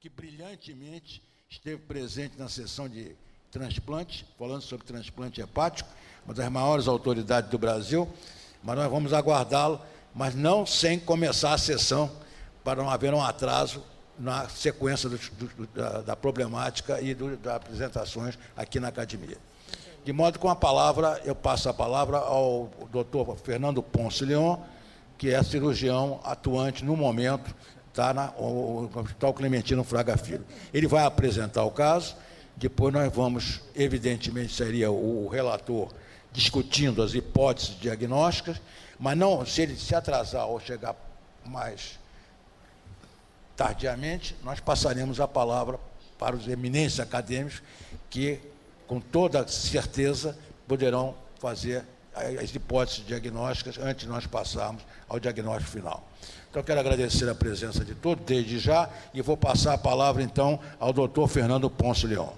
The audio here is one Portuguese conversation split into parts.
que brilhantemente esteve presente na sessão de transplante, falando sobre transplante hepático, uma das maiores autoridades do Brasil, mas nós vamos aguardá-lo, mas não sem começar a sessão, para não haver um atraso na sequência da problemática e das apresentações aqui na academia. De modo que, com a palavra, eu passo a palavra ao doutor Fernando Ponce Leon, que é cirurgião atuante no momento, está no Hospital Clementino Fraga Filho. Ele vai apresentar o caso, depois nós vamos, evidentemente, seria o relator discutindo as hipóteses diagnósticas, mas não, se ele se atrasar ou chegar mais tardiamente, nós passaremos a palavra para os eminentes acadêmicos que, com toda certeza, poderão fazer as hipóteses diagnósticas antes de nós passarmos ao diagnóstico final. Então, quero agradecer a presença de todos, desde já, e vou passar a palavra, então, ao doutor Fernando Ponce Leon.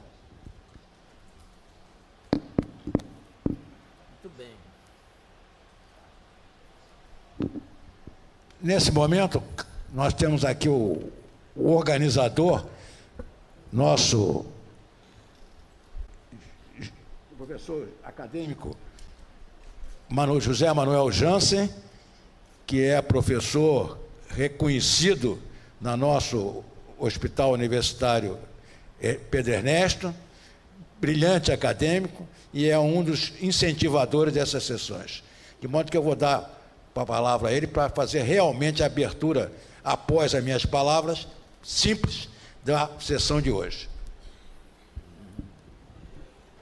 Muito bem. Nesse momento, nós temos aqui o organizador, nosso professor acadêmico, José Manuel Jansen, que é professor reconhecido no nosso Hospital Universitário Pedro Ernesto, brilhante acadêmico, e é um dos incentivadores dessas sessões. De modo que eu vou dar a palavra a ele para fazer realmente a abertura, após as minhas palavras, simples, da sessão de hoje.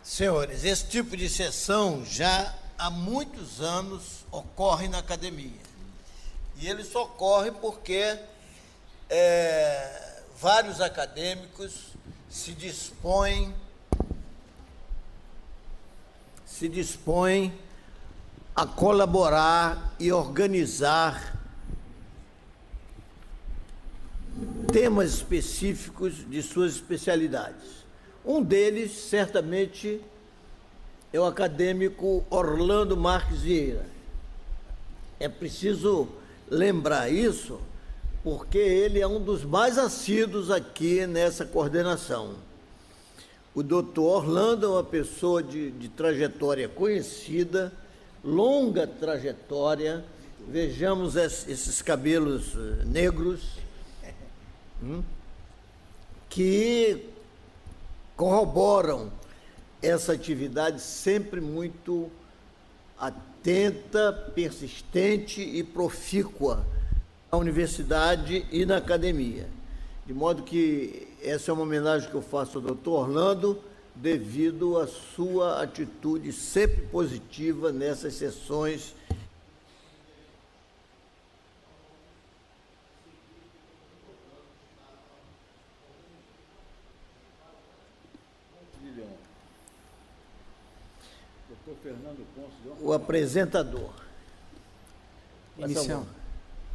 Senhores, esse tipo de sessão já há muitos anos ocorre na academia. E ele só ocorre porque vários acadêmicos se dispõem a colaborar e organizar temas específicos de suas especialidades. Um deles, certamente, é o acadêmico Orlando Marques Vieira. É preciso lembrar isso, porque ele é um dos mais assíduos aqui nessa coordenação. O doutor Orlando é uma pessoa de trajetória conhecida, longa trajetória. Vejamos esses cabelos negros, que corroboram essa atividade sempre muito atenta, persistente e profícua na universidade e na academia. De modo que essa é uma homenagem que eu faço ao doutor Orlando, devido à sua atitude sempre positiva nessas sessões. O apresentador.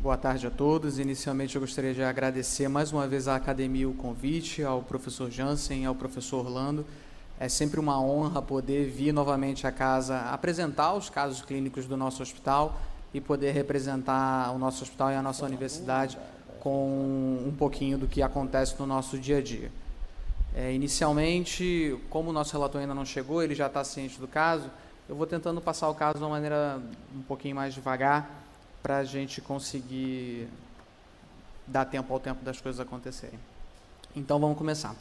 Boa tarde a todos. Inicialmente, eu gostaria de agradecer mais uma vez à academia o convite, ao professor Jansen, ao professor Orlando. É sempre uma honra poder vir novamente à casa apresentar os casos clínicos do nosso hospital e poder representar o nosso hospital e a nossa universidade com um pouquinho do que acontece no nosso dia a dia. Inicialmente, como o nosso relator ainda não chegou, ele já está ciente do caso, eu vou tentando passar o caso de uma maneira um pouquinho mais devagar, para a gente conseguir dar tempo ao tempo das coisas acontecerem. Então, vamos começar.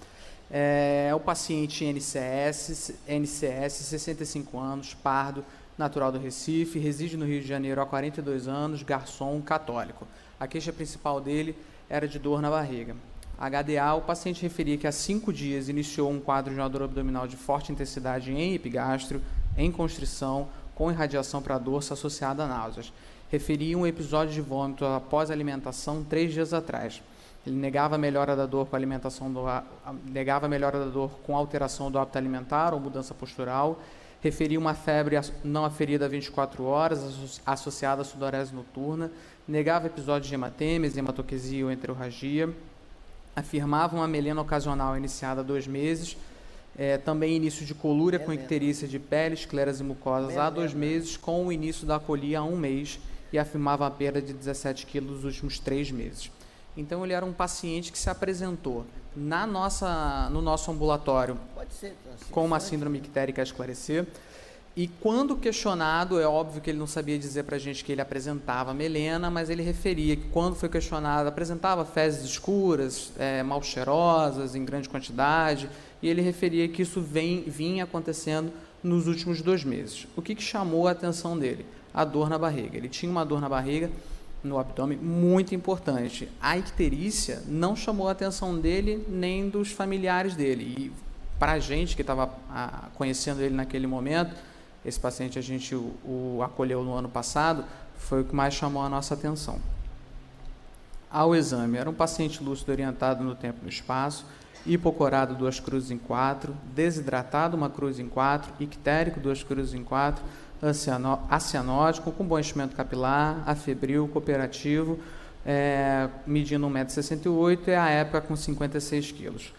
O paciente NCS, 65 anos, pardo, natural do Recife, reside no Rio de Janeiro há 42 anos, garçom, católico. A queixa principal dele era de dor na barriga. HDA, o paciente referia que há 5 dias iniciou um quadro de uma dor abdominal de forte intensidade em epigastro, em constrição, com irradiação para dorso associada a náuseas. Referia um episódio de vômito após alimentação 3 dias atrás. Ele negava a melhora da dor com com alteração do hábito alimentar ou mudança postural. Referia uma febre não aferida a 24 horas, associada à sudorese noturna. Negava episódios de hematêmese, hematoquesia ou enterorragia. Afirmava uma melena ocasional iniciada há 2 meses. Também início de colúria com icterícia de pele, escleras e mucosas há 2 meses, com o início da colia há 1 mês, e afirmava a perda de 17 quilos nos últimos 3 meses. Então, ele era um paciente que se apresentou no nosso ambulatório Pode ser, com uma síndrome ictérica a esclarecer. E quando questionado, é óbvio que ele não sabia dizer para a gente que ele apresentava melena, mas ele referia que quando foi questionado, apresentava fezes escuras, mal cheirosas, em grande quantidade, e ele referia que isso vinha acontecendo nos últimos 2 meses. O que chamou a atenção dele? A dor na barriga. Ele tinha uma dor na barriga, no abdômen, muito importante. A icterícia não chamou a atenção dele nem dos familiares dele. E para a gente que estava conhecendo ele naquele momento, esse paciente a gente o acolheu no ano passado, foi o que mais chamou a nossa atenção. Ao exame, era um paciente lúcido orientado no tempo e no espaço, hipocorado 2 cruzes em 4, desidratado 1 cruz em 4, ictérico 2 cruzes em 4, acianótico, com bom enchimento capilar, afebril, cooperativo, medindo 1,68 m e à época com 56 quilos.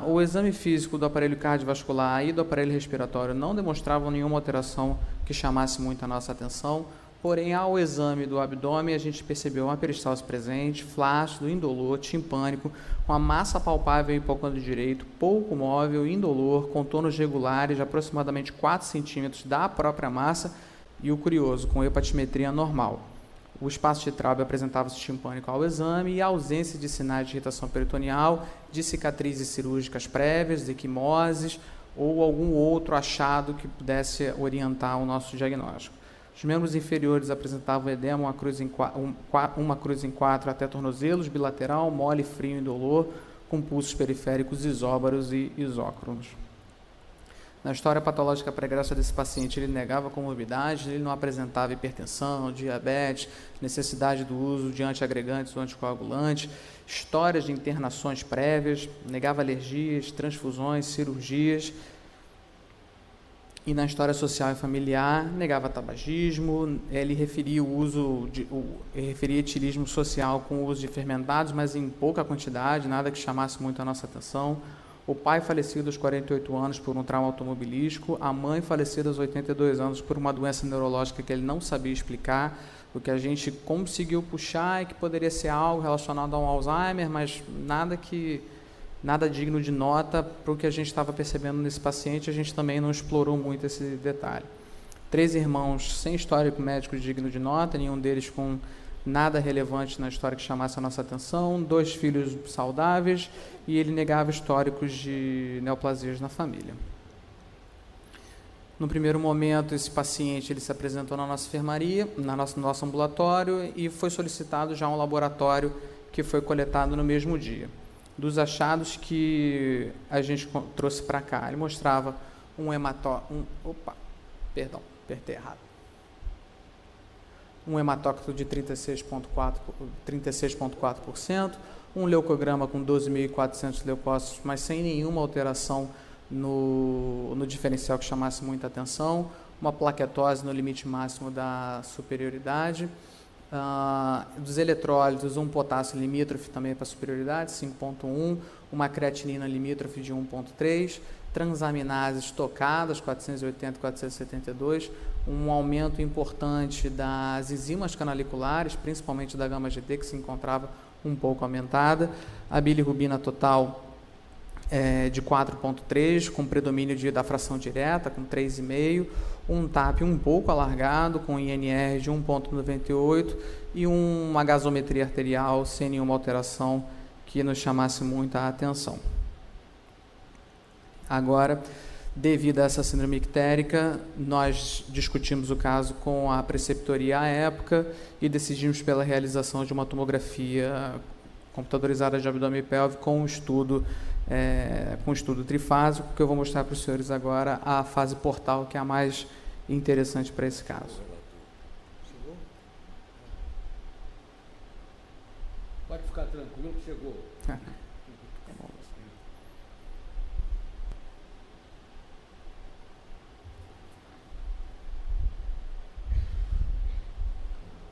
O exame físico do aparelho cardiovascular e do aparelho respiratório não demonstravam nenhuma alteração que chamasse muito a nossa atenção, porém, ao exame do abdômen, a gente percebeu uma peristalse presente, flácido, indolor, timpânico, com a massa palpável em hipocôndrio direito, pouco móvel, indolor, contornos regulares de aproximadamente 4 centímetros da própria massa e o curioso, com hepatimetria normal. O espaço de Traube apresentava-se timpânico ao exame e a ausência de sinais de irritação peritoneal, de cicatrizes cirúrgicas prévias, de equimoses ou algum outro achado que pudesse orientar o nosso diagnóstico. Os membros inferiores apresentavam edema, 1 cruz em 4 até tornozelos, bilateral, mole, frio e indolor, com pulsos periféricos isóbaros e isócronos. Na história patológica pregressa desse paciente, ele negava comorbidades, ele não apresentava hipertensão, diabetes, necessidade do uso de antiagregantes ou anticoagulantes, histórias de internações prévias, negava alergias, transfusões, cirurgias. E na história social e familiar, negava tabagismo, ele referia etilismo social com o uso de fermentados, mas em pouca quantidade, nada que chamasse muito a nossa atenção. O pai falecido aos 48 anos por um trauma automobilístico, a mãe falecida aos 82 anos por uma doença neurológica que ele não sabia explicar, o que a gente conseguiu puxar é que poderia ser algo relacionado ao Alzheimer, mas nada digno de nota para o que a gente estava percebendo nesse paciente, a gente também não explorou muito esse detalhe. 3 irmãos sem histórico médico digno de nota, nenhum deles com nada relevante na história que chamasse a nossa atenção, 2 filhos saudáveis e ele negava históricos de neoplasias na família. No primeiro momento, esse paciente ele se apresentou na nossa enfermaria, no nosso ambulatório e foi solicitado já um laboratório que foi coletado no mesmo dia. Dos achados que a gente trouxe para cá, ele mostrava um hematócrito de 36,4%, um leucograma com 12.400 leucócitos, mas sem nenhuma alteração no diferencial que chamasse muita atenção, uma plaquetose no limite máximo da superioridade, dos eletrólitos, um potássio limítrofe também para superioridade, 5,1, uma creatinina limítrofe de 1,3, transaminases tocadas, 480 e 472, um aumento importante das enzimas canaliculares, principalmente da gama-GT, que se encontrava um pouco aumentada, a bilirrubina total de 4,3, com predomínio da fração direta, com 3,5, um TAP um pouco alargado, com INR de 1,98 e uma gasometria arterial sem nenhuma alteração que nos chamasse muita atenção. Agora, devido a essa síndrome ictérica, nós discutimos o caso com a preceptoria à época e decidimos pela realização de uma tomografia computadorizada de abdômen e pelve com um estudo trifásico, que eu vou mostrar para os senhores agora a fase portal, que é a mais interessante para esse caso. Pode ficar tranquilo que chegou.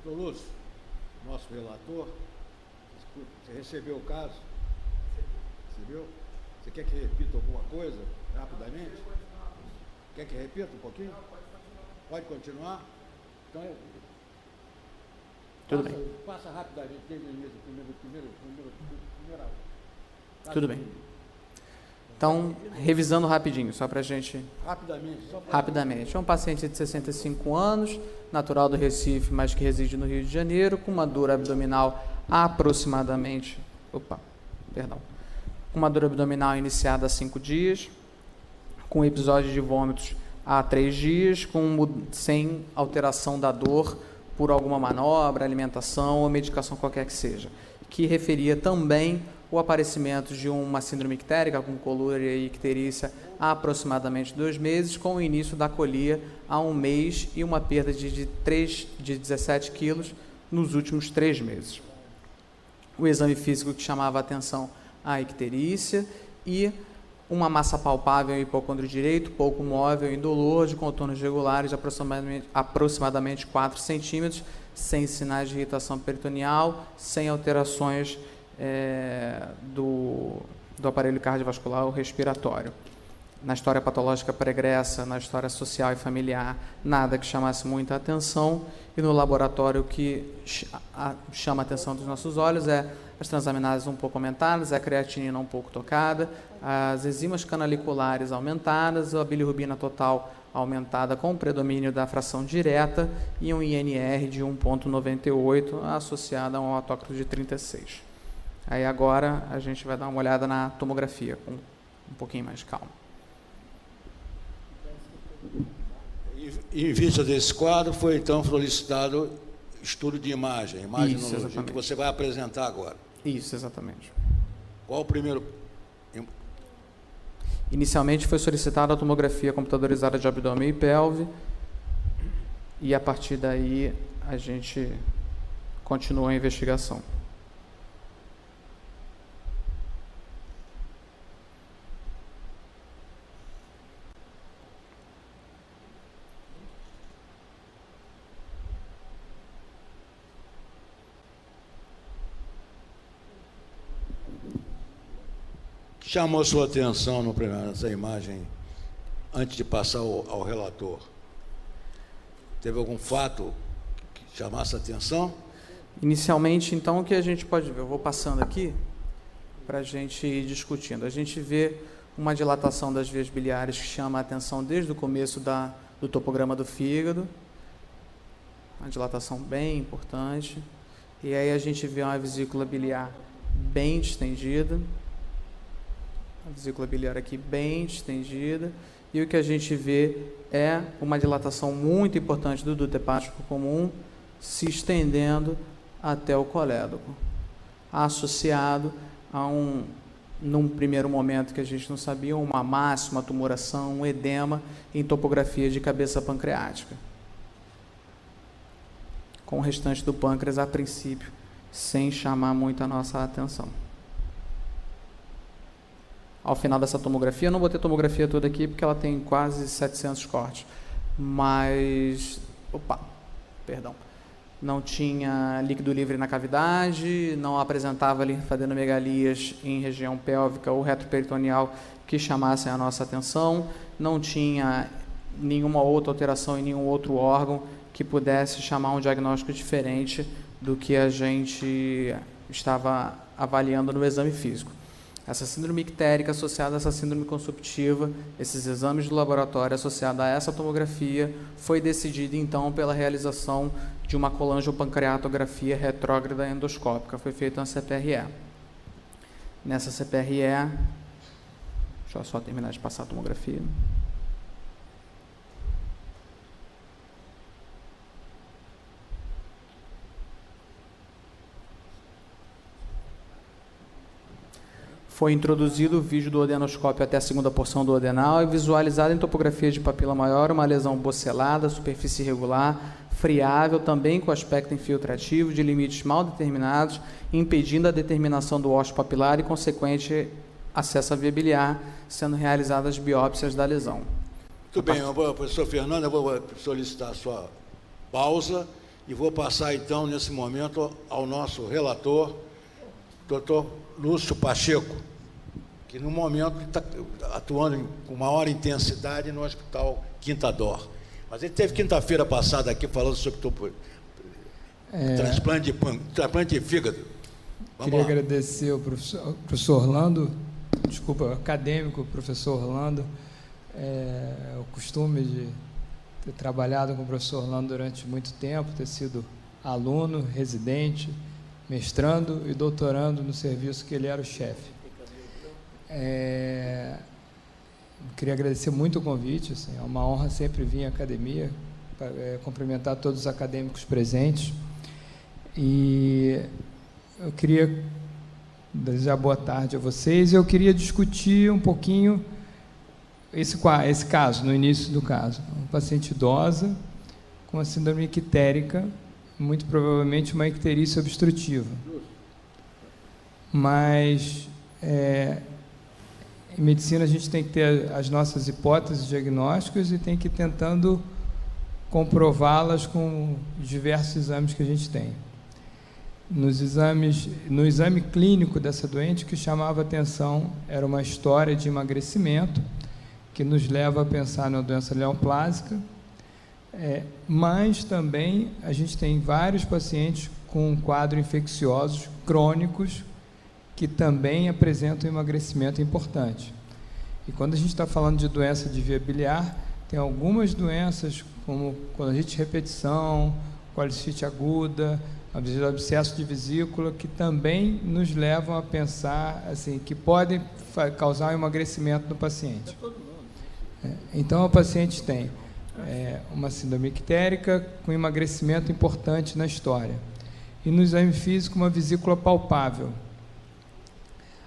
Doutor Lúcio, nosso relator, você recebeu o caso? Recebeu? Você quer que repita alguma coisa, rapidamente? Quer que repita um pouquinho? Pode continuar? Então, tudo bem. Passa rapidamente, desde o início, primeira. Tudo bem. Então, revisando rapidinho, só para a gente... Rapidamente. É um paciente de 65 anos, natural do Recife, mas que reside no Rio de Janeiro, com uma dor abdominal aproximadamente... Com uma dor abdominal iniciada há 5 dias, com episódio de vômitos há 3 dias, sem alteração da dor por alguma manobra, alimentação ou medicação qualquer que seja, que referia também o aparecimento de uma síndrome ictérica com colúria e icterícia há aproximadamente 2 meses, com o início da colia há 1 mês e uma perda de 17 quilos nos últimos 3 meses. O exame físico que chamava a atenção a icterícia e uma massa palpável em hipocôndrio direito, pouco móvel, indolor, de contornos regulares de aproximadamente 4 centímetros, sem sinais de irritação peritoneal, sem alterações do aparelho cardiovascular ou respiratório. Na história patológica pregressa, na história social e familiar, nada que chamasse muita atenção, e no laboratório o que chama a atenção dos nossos olhos é as transaminases um pouco aumentadas, a creatinina um pouco tocada, as enzimas canaliculares aumentadas, a bilirrubina total aumentada com predomínio da fração direta e um INR de 1,98 associado a um autócrito de 36. Aí agora a gente vai dar uma olhada na tomografia com um pouquinho mais de calma. Em vista desse quadro, foi então solicitado estudo de imagenologia, que você vai apresentar agora. Isso, exatamente. Qual o primeiro? Inicialmente foi solicitada a tomografia computadorizada de abdômen e pelve, e a partir daí a gente continua a investigação. Chamou sua atenção nessa imagem, antes de passar ao relator? Teve algum fato que chamasse a atenção? Inicialmente, então, o que a gente pode ver? Eu vou passando aqui para a gente ir discutindo. A gente vê uma dilatação das vias biliares que chama a atenção desde o começo do topograma do fígado, uma dilatação bem importante. E aí a gente vê uma vesícula biliar bem distendida, a vesícula biliar aqui bem distendida, e o que a gente vê é uma dilatação muito importante do duto hepático comum se estendendo até o colédoco, associado a num primeiro momento que a gente não sabia, uma massa, uma tumoração, um edema em topografia de cabeça pancreática, com o restante do pâncreas, a princípio, sem chamar muito a nossa atenção. Ao final dessa tomografia, eu não botei a tomografia toda aqui, porque ela tem quase 700 cortes, mas, não tinha líquido livre na cavidade, não apresentava linfadenomegalias em região pélvica ou retroperitoneal que chamassem a nossa atenção, não tinha nenhuma outra alteração em nenhum outro órgão que pudesse chamar um diagnóstico diferente do que a gente estava avaliando no exame físico. Essa síndrome ictérica associada a essa síndrome consumptiva, esses exames de laboratório associados a essa tomografia, foi decidido então pela realização de uma colangiopancreatografia retrógrada endoscópica. Foi feita uma CPRE. Nessa CPRE, deixa eu só terminar de passar a tomografia. Foi introduzido o vídeo do adenoscópio até a segunda porção do adenal e visualizado em topografia de papila maior uma lesão bocelada, superfície irregular, friável, também com aspecto infiltrativo, de limites mal determinados, impedindo a determinação do ósseo papilar e consequente acesso à via biliar, sendo realizadas biópsias da lesão. Muito bem, professor Fernando, eu vou solicitar a sua pausa e vou passar então, nesse momento, ao nosso relator, doutor Lúcio Pacheco, que no momento está atuando com maior intensidade no Hospital Quinta Dor. Mas ele teve quinta-feira passada aqui falando sobre transplante de fígado. Queria agradecer ao professor Orlando, desculpa, acadêmico, professor Orlando, o costume de ter trabalhado com o professor Orlando durante muito tempo, ter sido aluno, residente, mestrando e doutorando no serviço que ele era o chefe. Queria agradecer muito o convite, assim, é uma honra sempre vir à academia, cumprimentar todos os acadêmicos presentes. E eu queria desejar boa tarde a vocês. Eu queria discutir um pouquinho esse caso, no início do caso. Uma paciente idosa com a síndrome ictérica, muito provavelmente uma icterícia obstrutiva. Mas, em medicina, a gente tem que ter as nossas hipóteses diagnósticas e tem que ir tentando comprová-las com diversos exames que a gente tem. No exame clínico dessa doente, o que chamava atenção era uma história de emagrecimento, que nos leva a pensar na doença neoplásica, mas também a gente tem vários pacientes com quadros infecciosos crônicos que também apresentam emagrecimento importante. E quando a gente está falando de doença de via biliar, tem algumas doenças, como colangite de repetição, colicite aguda, abscesso de vesícula, que também nos levam a pensar assim, que podem causar um emagrecimento no paciente. Então, o paciente tem uma síndrome ictérica com emagrecimento importante na história. E no exame físico, uma vesícula palpável.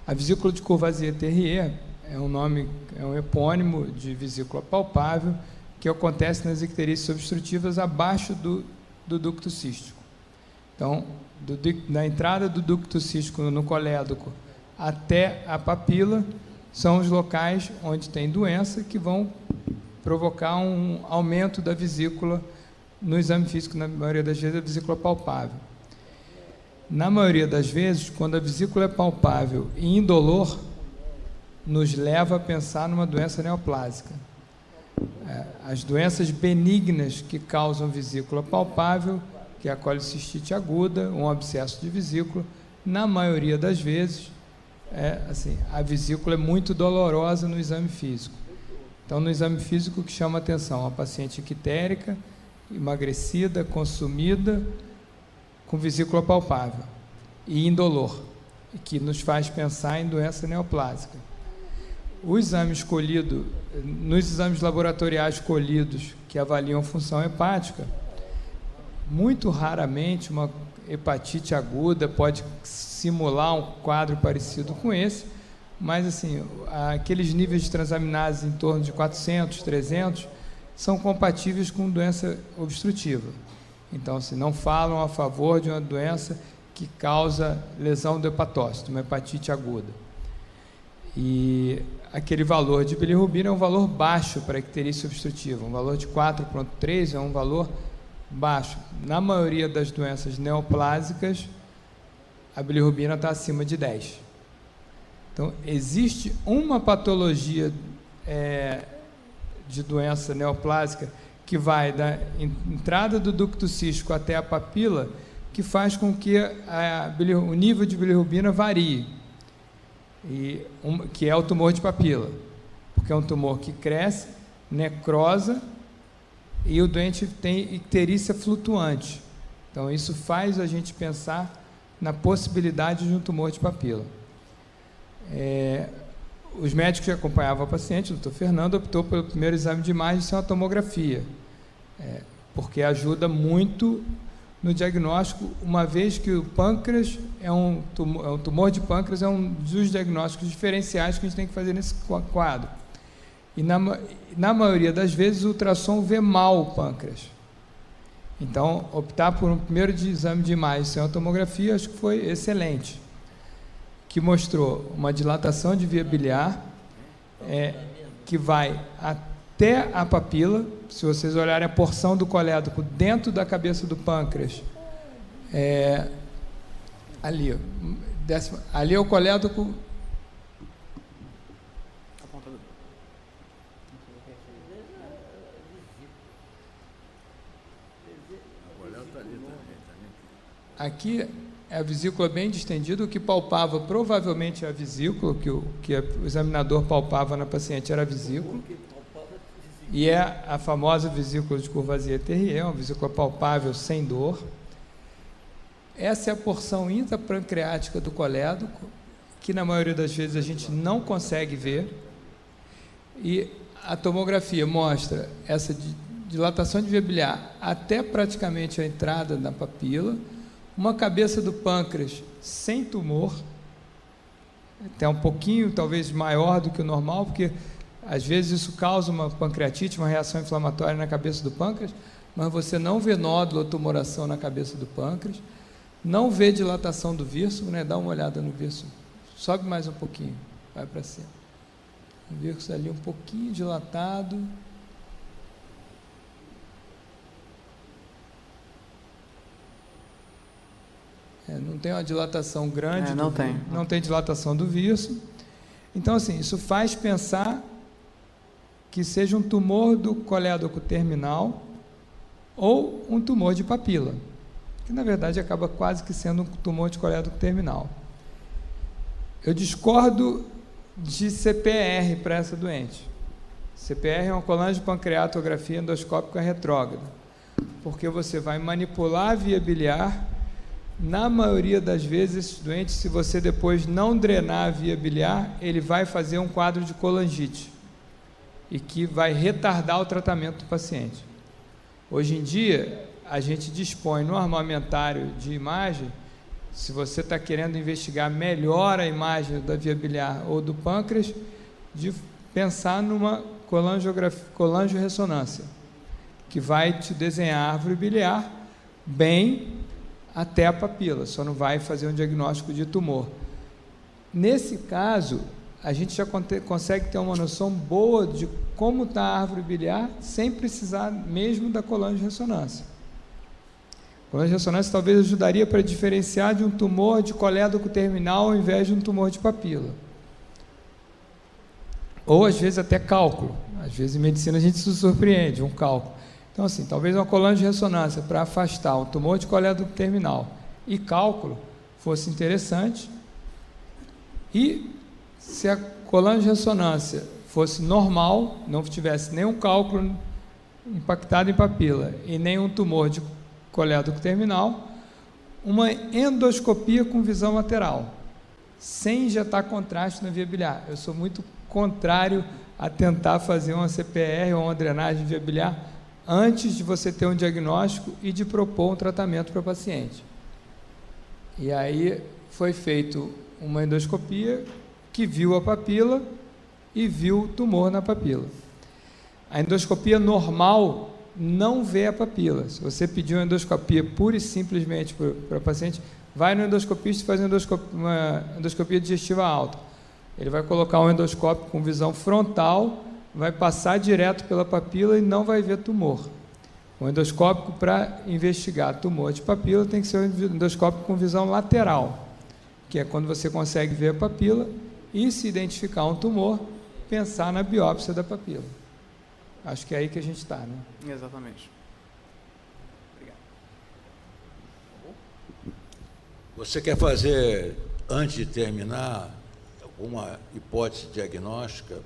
A vesícula de Courvoisier-Terrier é um epônimo de vesícula palpável que acontece nas icterícias obstrutivas abaixo do ducto cístico. Então, da entrada do ducto cístico no colédoco até a papila, são os locais onde tem doença que vão provocar um aumento da vesícula no exame físico, na maioria das vezes, a vesícula palpável. Na maioria das vezes, quando a vesícula é palpável e indolor, nos leva a pensar numa doença neoplásica. As doenças benignas que causam vesícula palpável, que é a colicistite aguda, um abscesso de vesícula, na maioria das vezes, a vesícula é muito dolorosa no exame físico. Então, no exame físico, o que chama a atenção, a paciente ictérica, emagrecida, consumida, com vesícula palpável e indolor, que nos faz pensar em doença neoplásica. O exame escolhido, nos exames laboratoriais escolhidos que avaliam função hepática, muito raramente uma hepatite aguda pode simular um quadro parecido com esse, mas assim, aqueles níveis de transaminase em torno de 400, 300, são compatíveis com doença obstrutiva. Então, assim, não falam a favor de uma doença que causa lesão do hepatócito, uma hepatite aguda. E aquele valor de bilirrubina é um valor baixo para a icterícia obstrutiva, um valor de 4,3 é um valor baixo. Na maioria das doenças neoplásicas, a bilirrubina está acima de 10. Então, existe uma patologia de doença neoplásica que vai da entrada do ducto cístico até a papila, que faz com que o nível de bilirrubina varie, que é o tumor de papila, porque é um tumor que cresce, necrosa, e o doente tem icterícia flutuante. Então, isso faz a gente pensar na possibilidade de um tumor de papila. Os médicos que acompanhavam a paciente, o doutor Fernando, optou pelo primeiro exame de imagem ser uma tomografia, porque ajuda muito no diagnóstico, uma vez que o pâncreas o tumor de pâncreas é um dos diagnósticos diferenciais que a gente tem que fazer nesse quadro. E na maioria das vezes o ultrassom vê mal o pâncreas. Então, optar por um primeiro exame de imagem sem a tomografia, acho que foi excelente, que mostrou uma dilatação de via biliar, que vai até a papila. Se vocês olharem a porção do colédoco dentro da cabeça do pâncreas, ali, ali é o colédoco. Aqui é a vesícula bem distendida, o que palpava provavelmente a vesícula, que o examinador palpava na paciente era a vesícula, e é a famosa vesícula de Courvoisier-Terrier, uma vesícula palpável sem dor. Essa é a porção intrapancreática do colédoco, que na maioria das vezes a gente não consegue ver, e a tomografia mostra essa dilatação de via biliar até praticamente a entrada na papila, uma cabeça do pâncreas sem tumor, até um pouquinho, talvez maior do que o normal, porque às vezes isso causa uma pancreatite, uma reação inflamatória na cabeça do pâncreas, mas você não vê nódulo ou tumoração na cabeça do pâncreas, não vê dilatação do vírus, né? Dá uma olhada no vírus, sobe mais um pouquinho, vai para cima. O vírus ali um pouquinho dilatado. Não tem uma dilatação grande. Não tem dilatação do vírus. Então, assim, isso faz pensar que seja um tumor do colédoco terminal ou um tumor de papila, que na verdade acaba quase que sendo um tumor de colédoco terminal. Eu discordo de CPR para essa doente. CPR é uma colangiopancreatografia endoscópica retrógrada, porque você vai manipular a via biliar. Na maioria das vezes, esses doentes, se você depois não drenar a via biliar, ele vai fazer um quadro de colangite, e que vai retardar o tratamento do paciente. Hoje em dia, a gente dispõe no armamentário de imagem, se você está querendo investigar melhor a imagem da via biliar ou do pâncreas, de pensar numa colangiorressonância, que vai te desenhar a árvore biliar bem até a papila, só não vai fazer um diagnóstico de tumor. Nesse caso, a gente já consegue ter uma noção boa de como está a árvore biliar, sem precisar mesmo da colangiorressonância. A colangiorressonância talvez ajudaria para diferenciar de um tumor de colédoco terminal ao invés de um tumor de papila. Ou, às vezes, até cálculo. Às vezes, em medicina, a gente se surpreende, um cálculo. Então, assim, talvez uma colangiorressonância para afastar um tumor de colédoco terminal e cálculo fosse interessante. E se a colangiorressonância fosse normal, não tivesse nenhum cálculo impactado em papila e nenhum tumor de colédoco terminal, uma endoscopia com visão lateral, sem injetar contraste na via biliar. Eu sou muito contrário a tentar fazer uma CPR ou uma drenagem de via biliar antes de você ter um diagnóstico e de propor um tratamento para o paciente. E aí foi feito uma endoscopia que viu a papila e viu o tumor na papila. A endoscopia normal não vê a papila. Se você pedir uma endoscopia pura e simplesmente para o paciente, vai no endoscopista e faz uma endoscopia digestiva alta. Ele vai colocar um endoscópio com visão frontal, vai passar direto pela papila e não vai ver tumor. O endoscópico, para investigar tumor de papila, tem que ser um endoscópio com visão lateral, que é quando você consegue ver a papila e, se identificar um tumor, pensar na biópsia da papila. Acho que é aí que a gente está, né? Exatamente. Obrigado. Você quer fazer, antes de terminar, alguma hipótese diagnóstica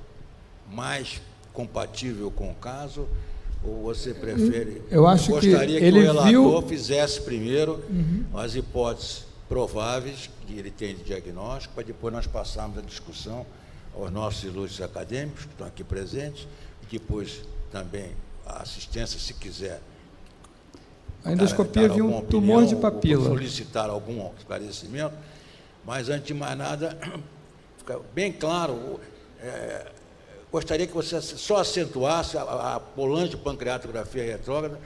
mais compatível com o caso, ou você prefere... Eu acho gostaria que ele o relator viu... fizesse primeiro as hipóteses prováveis que ele tem de diagnóstico, para depois nós passarmos a discussão aos nossos ilustres acadêmicos que estão aqui presentes, e depois também a assistência, se quiser. A endoscopia viu um tumor de papila. Solicitar algum esclarecimento, mas antes de mais nada, fica bem claro, gostaria que você só acentuasse a colangiopancreatografia retrógrada.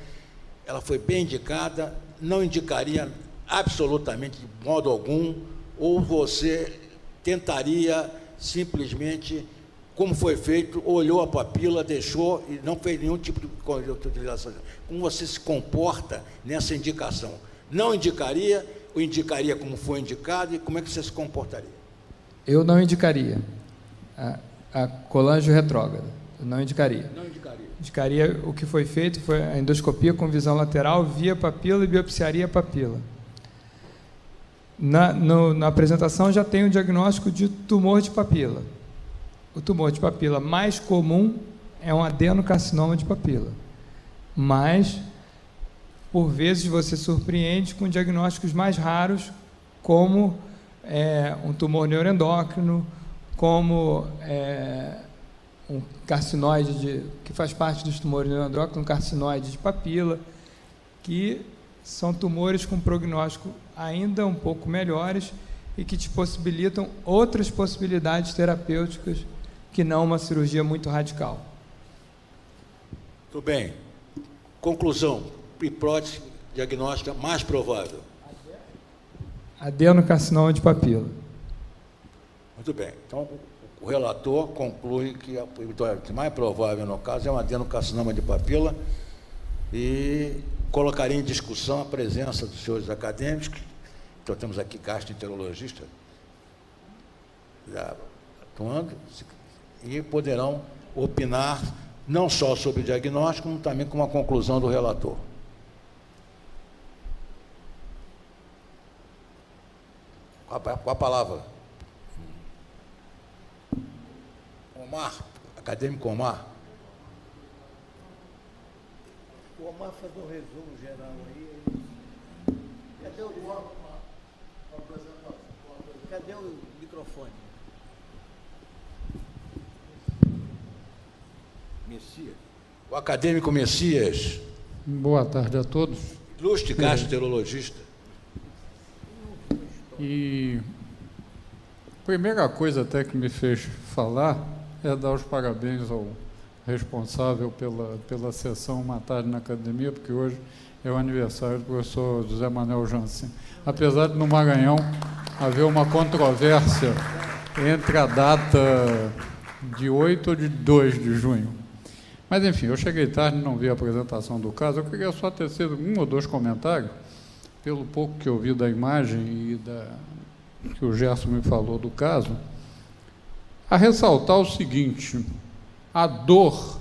Ela foi bem indicada, não indicaria absolutamente de modo algum, ou você tentaria simplesmente, como foi feito, olhou a papila, deixou e não fez nenhum tipo de utilização. Como você se comporta nessa indicação? Não indicaria, ou indicaria como foi indicado, e como é que você se comportaria? Eu não indicaria a colangio retrógrada. Eu não indicaria. Não indicaria. Indicaria o que foi feito, foi a endoscopia com visão lateral, via papila e biopsiaria a papila. Na apresentação já tem o diagnóstico de tumor de papila. O tumor de papila mais comum é um adenocarcinoma de papila, mas, por vezes, você surpreende com diagnósticos mais raros, como um tumor neuroendócrino, como um carcinoide, que faz parte dos tumores neuroendócrinos, um carcinoide de papila, que são tumores com prognóstico ainda um pouco melhores e que te possibilitam outras possibilidades terapêuticas que não uma cirurgia muito radical. Muito bem. Conclusão. Hipótese diagnóstica mais provável. Adenocarcinoma de papila. Muito bem. Então, o relator conclui que a hipótese mais provável, no caso, é um adenocarcinoma de papila e colocaria em discussão a presença dos senhores acadêmicos. Então, temos aqui gastroenterologista já atuando, e poderão opinar não só sobre o diagnóstico, como também com a conclusão do relator. Com a palavra. Omar, acadêmico Omar. O Omar faz um resumo geral aí. Cadê o Cadê o microfone? Messias. O acadêmico Messias. Boa tarde a todos. Ilustre gastroenterologista. E a primeira coisa até que me fez falar é dar os parabéns ao responsável pela sessão Uma Tarde na Academia, porque hoje é o aniversário do professor José Manuel Jansen. Apesar de no Maranhão haver uma controvérsia entre a data de 8 ou de 2 de junho. Mas, enfim, eu cheguei tarde e não vi a apresentação do caso. Eu queria só tecer um ou dois comentários, pelo pouco que eu vi da imagem e que o Gerson me falou do caso, a ressaltar o seguinte: a dor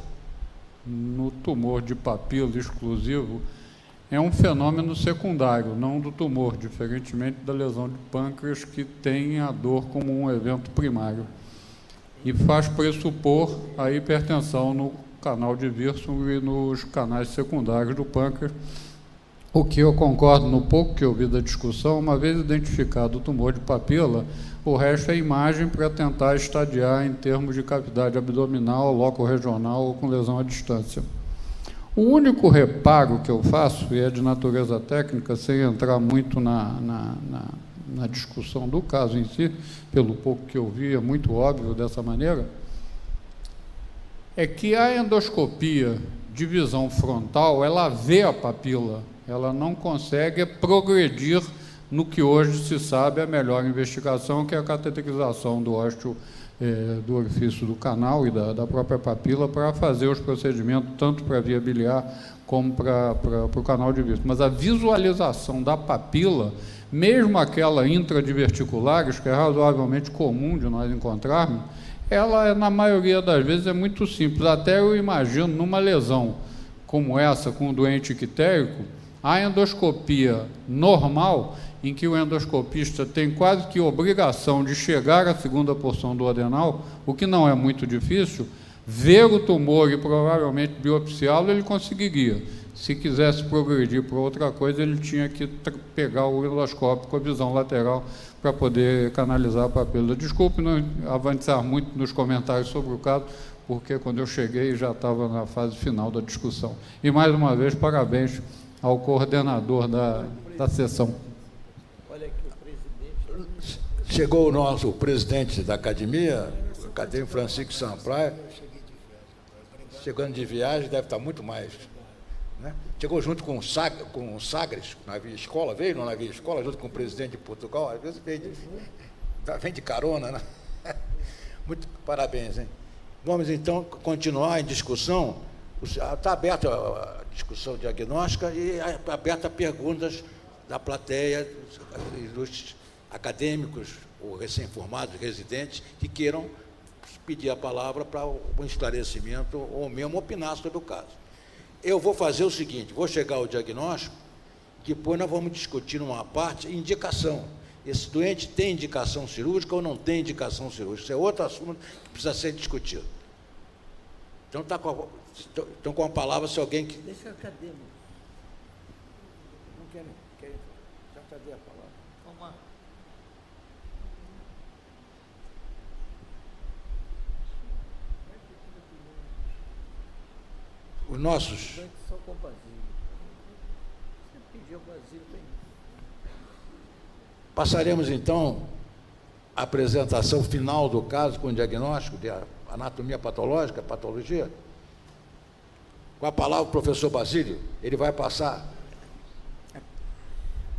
no tumor de papila exclusivo é um fenômeno secundário, não do tumor, diferentemente da lesão de pâncreas, que tem a dor como um evento primário e faz pressupor a hipertensão no canal de Wilson e nos canais secundários do pâncreas, o que eu concordo no pouco que eu vi da discussão. Uma vez identificado o tumor de papila, o resto é imagem para tentar estadiar em termos de cavidade abdominal, loco-regional ou com lesão à distância. O único reparo que eu faço, e é de natureza técnica, sem entrar muito na discussão do caso em si, pelo pouco que eu vi, é muito óbvio dessa maneira, é que a endoscopia de visão frontal, ela vê a papila, ela não consegue progredir no que hoje se sabe a melhor investigação, que é a cateterização do ósteo do orifício do canal e da própria papila para fazer os procedimentos, tanto para a via biliar como para o canal de Wilson. Mas a visualização da papila, mesmo aquela intradiverticulares, que é razoavelmente comum de nós encontrarmos, ela, na maioria das vezes, é muito simples. Até eu imagino, numa lesão como essa, com um doente ictérico, a endoscopia normal, em que o endoscopista tem quase que obrigação de chegar à segunda porção do adenal, o que não é muito difícil, ver o tumor e provavelmente biopsiá-lo, ele conseguiria. Se quisesse progredir para outra coisa, ele tinha que pegar o endoscópio com a visão lateral para poder canalizar a papila. Desculpe não avançar muito nos comentários sobre o caso, porque quando eu cheguei já estava na fase final da discussão. E, mais uma vez, parabéns ao coordenador da sessão. Olha aqui o presidente. Chegou o nosso presidente da academia, o acadêmico Francisco Sampaio, chegando de viagem, deve estar muito mais, né? Chegou junto com o Sagres, navio escola, veio no navio escola, junto com o presidente de Portugal, às vezes vem de carona, né? Muito parabéns, hein? Vamos, então, continuar em discussão. Está aberta a discussão diagnóstica e aberta a perguntas da plateia, dos acadêmicos ou recém-formados, residentes, que queiram pedir a palavra para um esclarecimento ou mesmo opinar sobre o caso. Eu vou fazer o seguinte, vou chegar ao diagnóstico, depois nós vamos discutir numa parte indicação. esse doente tem indicação cirúrgica ou não tem indicação cirúrgica. Isso é outro assunto que precisa ser discutido. Então, estão com a palavra se alguém... Deixa a cadeira. Não querem. Já cadê a palavra? Vamos lá. Os nossos... Só com o Basílio. Você pediu o Basílio, tem... Passaremos, então, a apresentação final do caso com diagnóstico de anatomia patológica, patologia. Com a palavra o professor Basílio, ele vai passar...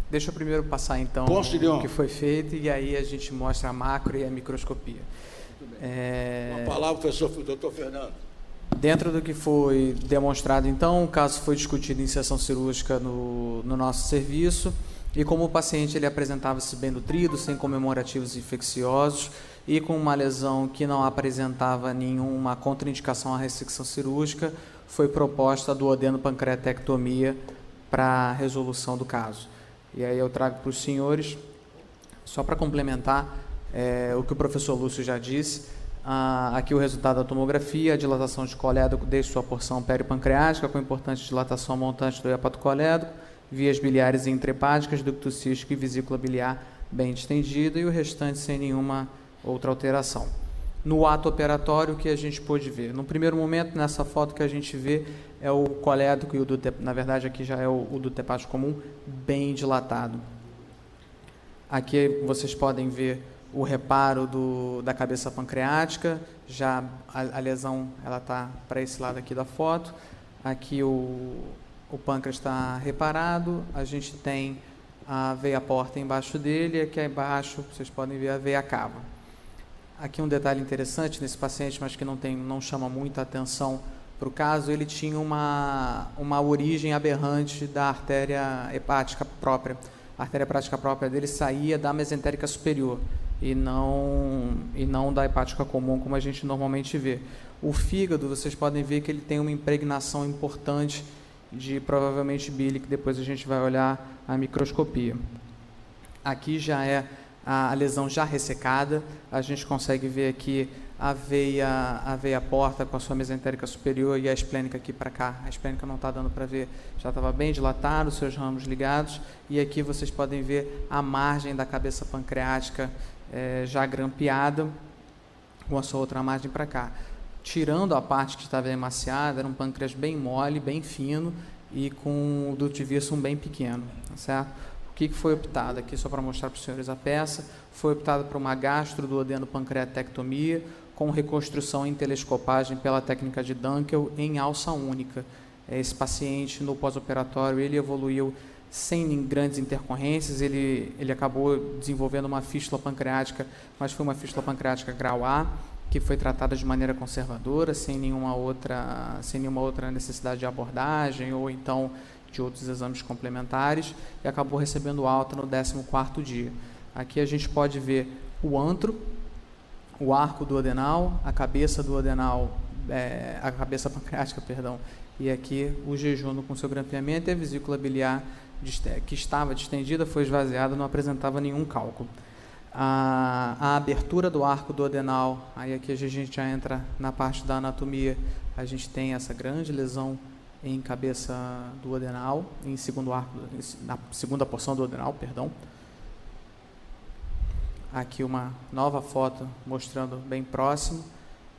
Deixa eu primeiro passar, então, o que foi feito, e aí a gente mostra a macro e a microscopia. Com a palavra, professor doutor Fernando. Dentro do que foi demonstrado, então, o caso foi discutido em sessão cirúrgica no nosso serviço, e como o paciente ele apresentava-se bem nutrido, sem comemorativos infecciosos, e com uma lesão que não apresentava nenhuma contraindicação à ressecção cirúrgica, foi proposta a duodeno-pancreatectomia para a resolução do caso. E aí eu trago para os senhores, só para complementar o que o professor Lúcio já disse, aqui o resultado da tomografia, a dilatação de colédoco desde sua porção peripancreática, com importante dilatação montante do hepatocolédoco, vias biliares e intrahepáticas, ducto cístico e vesícula biliar bem distendida, e o restante sem nenhuma outra alteração. No ato operatório, o que a gente pôde ver? No primeiro momento, nessa foto que a gente vê, é o colédoco e o duto, na verdade aqui já é o duto hepático comum, bem dilatado. Aqui vocês podem ver o reparo da cabeça pancreática, já a lesão está para esse lado aqui da foto. Aqui o pâncreas está reparado, a gente tem a veia porta embaixo dele, e aqui embaixo vocês podem ver a veia cava. Aqui um detalhe interessante nesse paciente, mas que não chama muita atenção para o caso, ele tinha uma origem aberrante da artéria hepática própria. A artéria hepática própria dele saía da mesentérica superior e não da hepática comum, como a gente normalmente vê. O fígado, vocês podem ver que ele tem uma impregnação importante de provavelmente bile, que depois a gente vai olhar a microscopia. Aqui já é a lesão já ressecada, a gente consegue ver aqui a veia porta com a sua mesentérica superior e a esplênica aqui para cá. A esplênica não está dando para ver, já estava bem dilatado, os seus ramos ligados, e aqui vocês podem ver a margem da cabeça pancreática já grampeada, com a sua outra margem para cá. Tirando a parte que estava emaciada, era um pâncreas bem mole, bem fino e com o duto de Wilson bem pequeno, tá certo? O que foi optado aqui, só para mostrar para os senhores a peça, foi optado por uma gastroduodeno-pancreatectomia com reconstrução em telescopagem pela técnica de Dunkel em alça única. Esse paciente, no pós-operatório, ele evoluiu sem grandes intercorrências, ele acabou desenvolvendo uma fístula pancreática, mas foi uma fístula pancreática grau A, que foi tratada de maneira conservadora, sem nenhuma outra necessidade de abordagem ou então de outros exames complementares, e acabou recebendo alta no 14º dia. Aqui a gente pode ver o antro, o arco duodenal, a cabeça duodenal, a cabeça pancreática, perdão, e aqui o jejum com seu grampeamento, e a vesícula biliar que estava distendida, foi esvaziada, não apresentava nenhum cálculo. A abertura do arco duodenal, aí aqui a gente já entra na parte da anatomia, a gente tem essa grande lesão em cabeça duodenal, na segunda porção duodenal, perdão. Aqui uma nova foto mostrando bem próximo.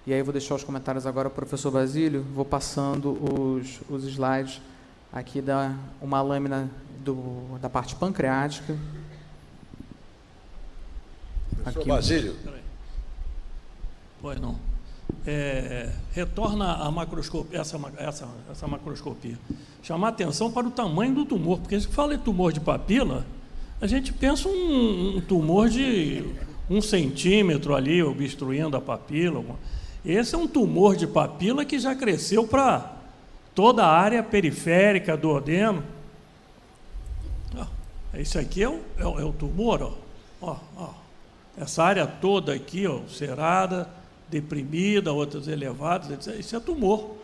E aí vou deixar os comentários agora para o professor Basílio, vou passando os slides aqui uma lâmina da parte pancreática. Professor Basílio. Pois não. Retorna a macroscopia, essa macroscopia. Chamar atenção para o tamanho do tumor, porque se fala em tumor de papila, a gente pensa um tumor de 1 centímetro ali, obstruindo a papila. Esse é um tumor de papila que já cresceu para toda a área periférica do duodeno. Esse aqui é o tumor, ó. Essa área toda aqui, ó, ulcerada, deprimida, outras elevadas, isso é tumor.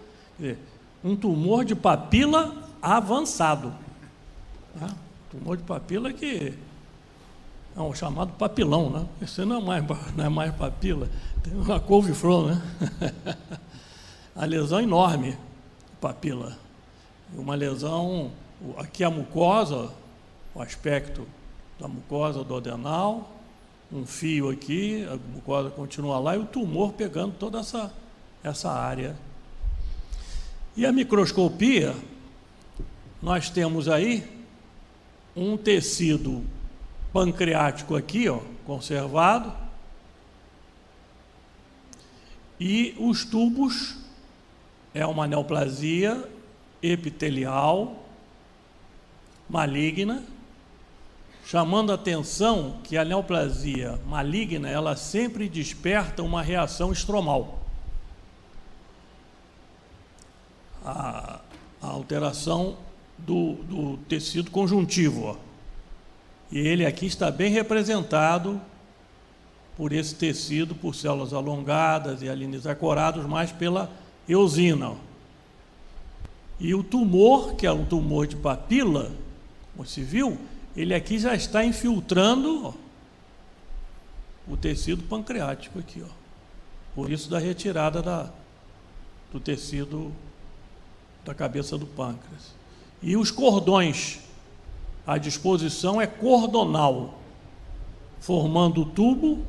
Um tumor de papila avançado. Tumor de papila que É um chamado papilão, né? Esse não é mais papila, tem uma couve-flor, né? A lesão enorme, papila. Uma lesão, aqui a mucosa, o aspecto da mucosa do adenal, um fio aqui, a mucosa continua lá e o tumor pegando toda essa área. E a microscopia, nós temos aí um tecido pancreático aqui, ó, conservado, e os tubos é uma neoplasia epitelial maligna, chamando a atenção que a neoplasia maligna, ela sempre desperta uma reação estromal. A alteração do tecido conjuntivo, ó. E ele aqui está bem representado por esse tecido, por células alongadas e alinis acorados, mais pela eosina, ó. E o tumor, que é um tumor de papila, como se viu, ele aqui já está infiltrando, ó, o tecido pancreático aqui, ó. Por isso da retirada do tecido da cabeça do pâncreas. E os cordões, a disposição é cordonal, formando o tubo,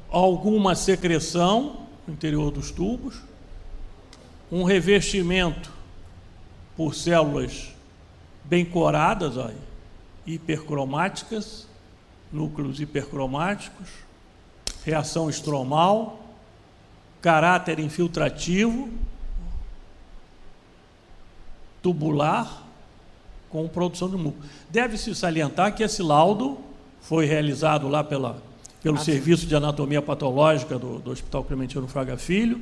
alguma secreção no interior dos tubos, um revestimento por células bem coradas, ó, hipercromáticas, núcleos hipercromáticos, reação estromal, caráter infiltrativo, tubular, com produção de muco. Deve-se salientar que esse laudo foi realizado lá pelo Serviço de Anatomia Patológica do Hospital Clementino Fraga Filho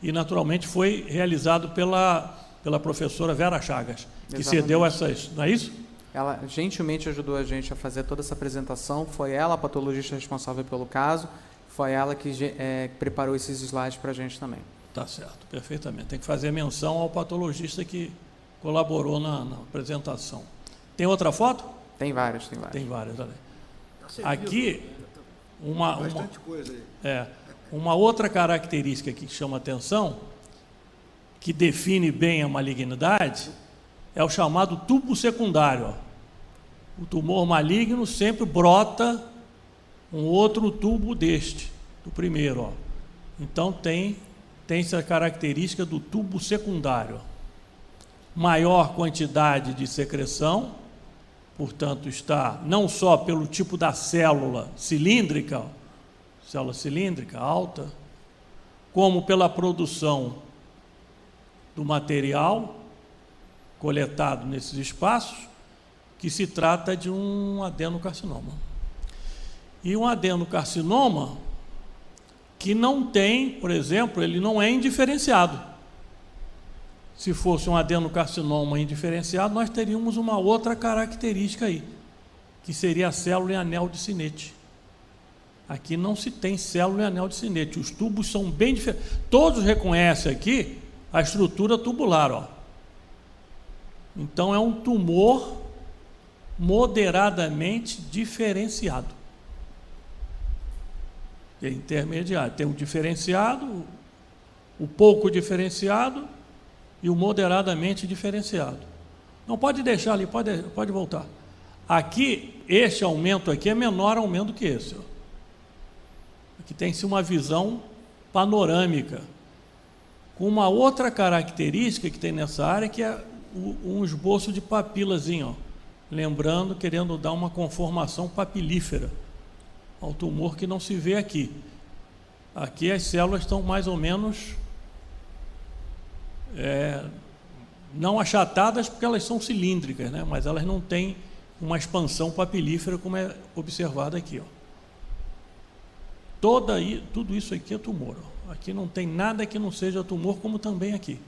e, naturalmente, foi realizado pela professora Vera Chagas, que cedeu essas... Não é isso? Ela gentilmente ajudou a gente a fazer toda essa apresentação. Foi ela a patologista responsável pelo caso. Foi ela que preparou esses slides para a gente também. Tá certo, perfeitamente. Tem que fazer menção ao patologista que colaborou na apresentação. Tem outra foto? Tem várias. Tem várias, olha aí. Aqui, Bastante coisa aí. uma outra característica que chama atenção, que define bem a malignidade, é o chamado tubo secundário. Ó. O tumor maligno sempre brota um outro tubo do primeiro. Ó. Então tem essa característica do tubo secundário. Maior quantidade de secreção, portanto, está não só pelo tipo da célula cilíndrica alta, como pela produção do material coletado nesses espaços, que se trata de um adenocarcinoma. E um adenocarcinoma que não tem, por exemplo, ele não é indiferenciado. Se fosse um adenocarcinoma indiferenciado, nós teríamos uma outra característica aí, que seria a célula em anel de Sinnett. Aqui não se tem célula em anel de Sinnett. Os tubos são bem diferentes. Todos reconhecem aqui a estrutura tubular, ó. Então é um tumor moderadamente diferenciado. É intermediário. Tem o diferenciado, o pouco diferenciado e o moderadamente diferenciado. Não pode deixar ali, pode voltar. Aqui, este aumento aqui é menor aumento do que esse. Ó. Aqui tem-se uma visão panorâmica, com uma outra característica que tem nessa área, que é um esboço de papilazinho, ó. Lembrando, querendo dar uma conformação papilífera ao tumor que não se vê aqui. Aqui as células estão mais ou menos não achatadas, porque elas são cilíndricas, né? Mas elas não têm uma expansão papilífera como é observado aqui, ó. Tudo isso aqui é tumor, ó. Aqui não tem nada que não seja tumor, como também aqui.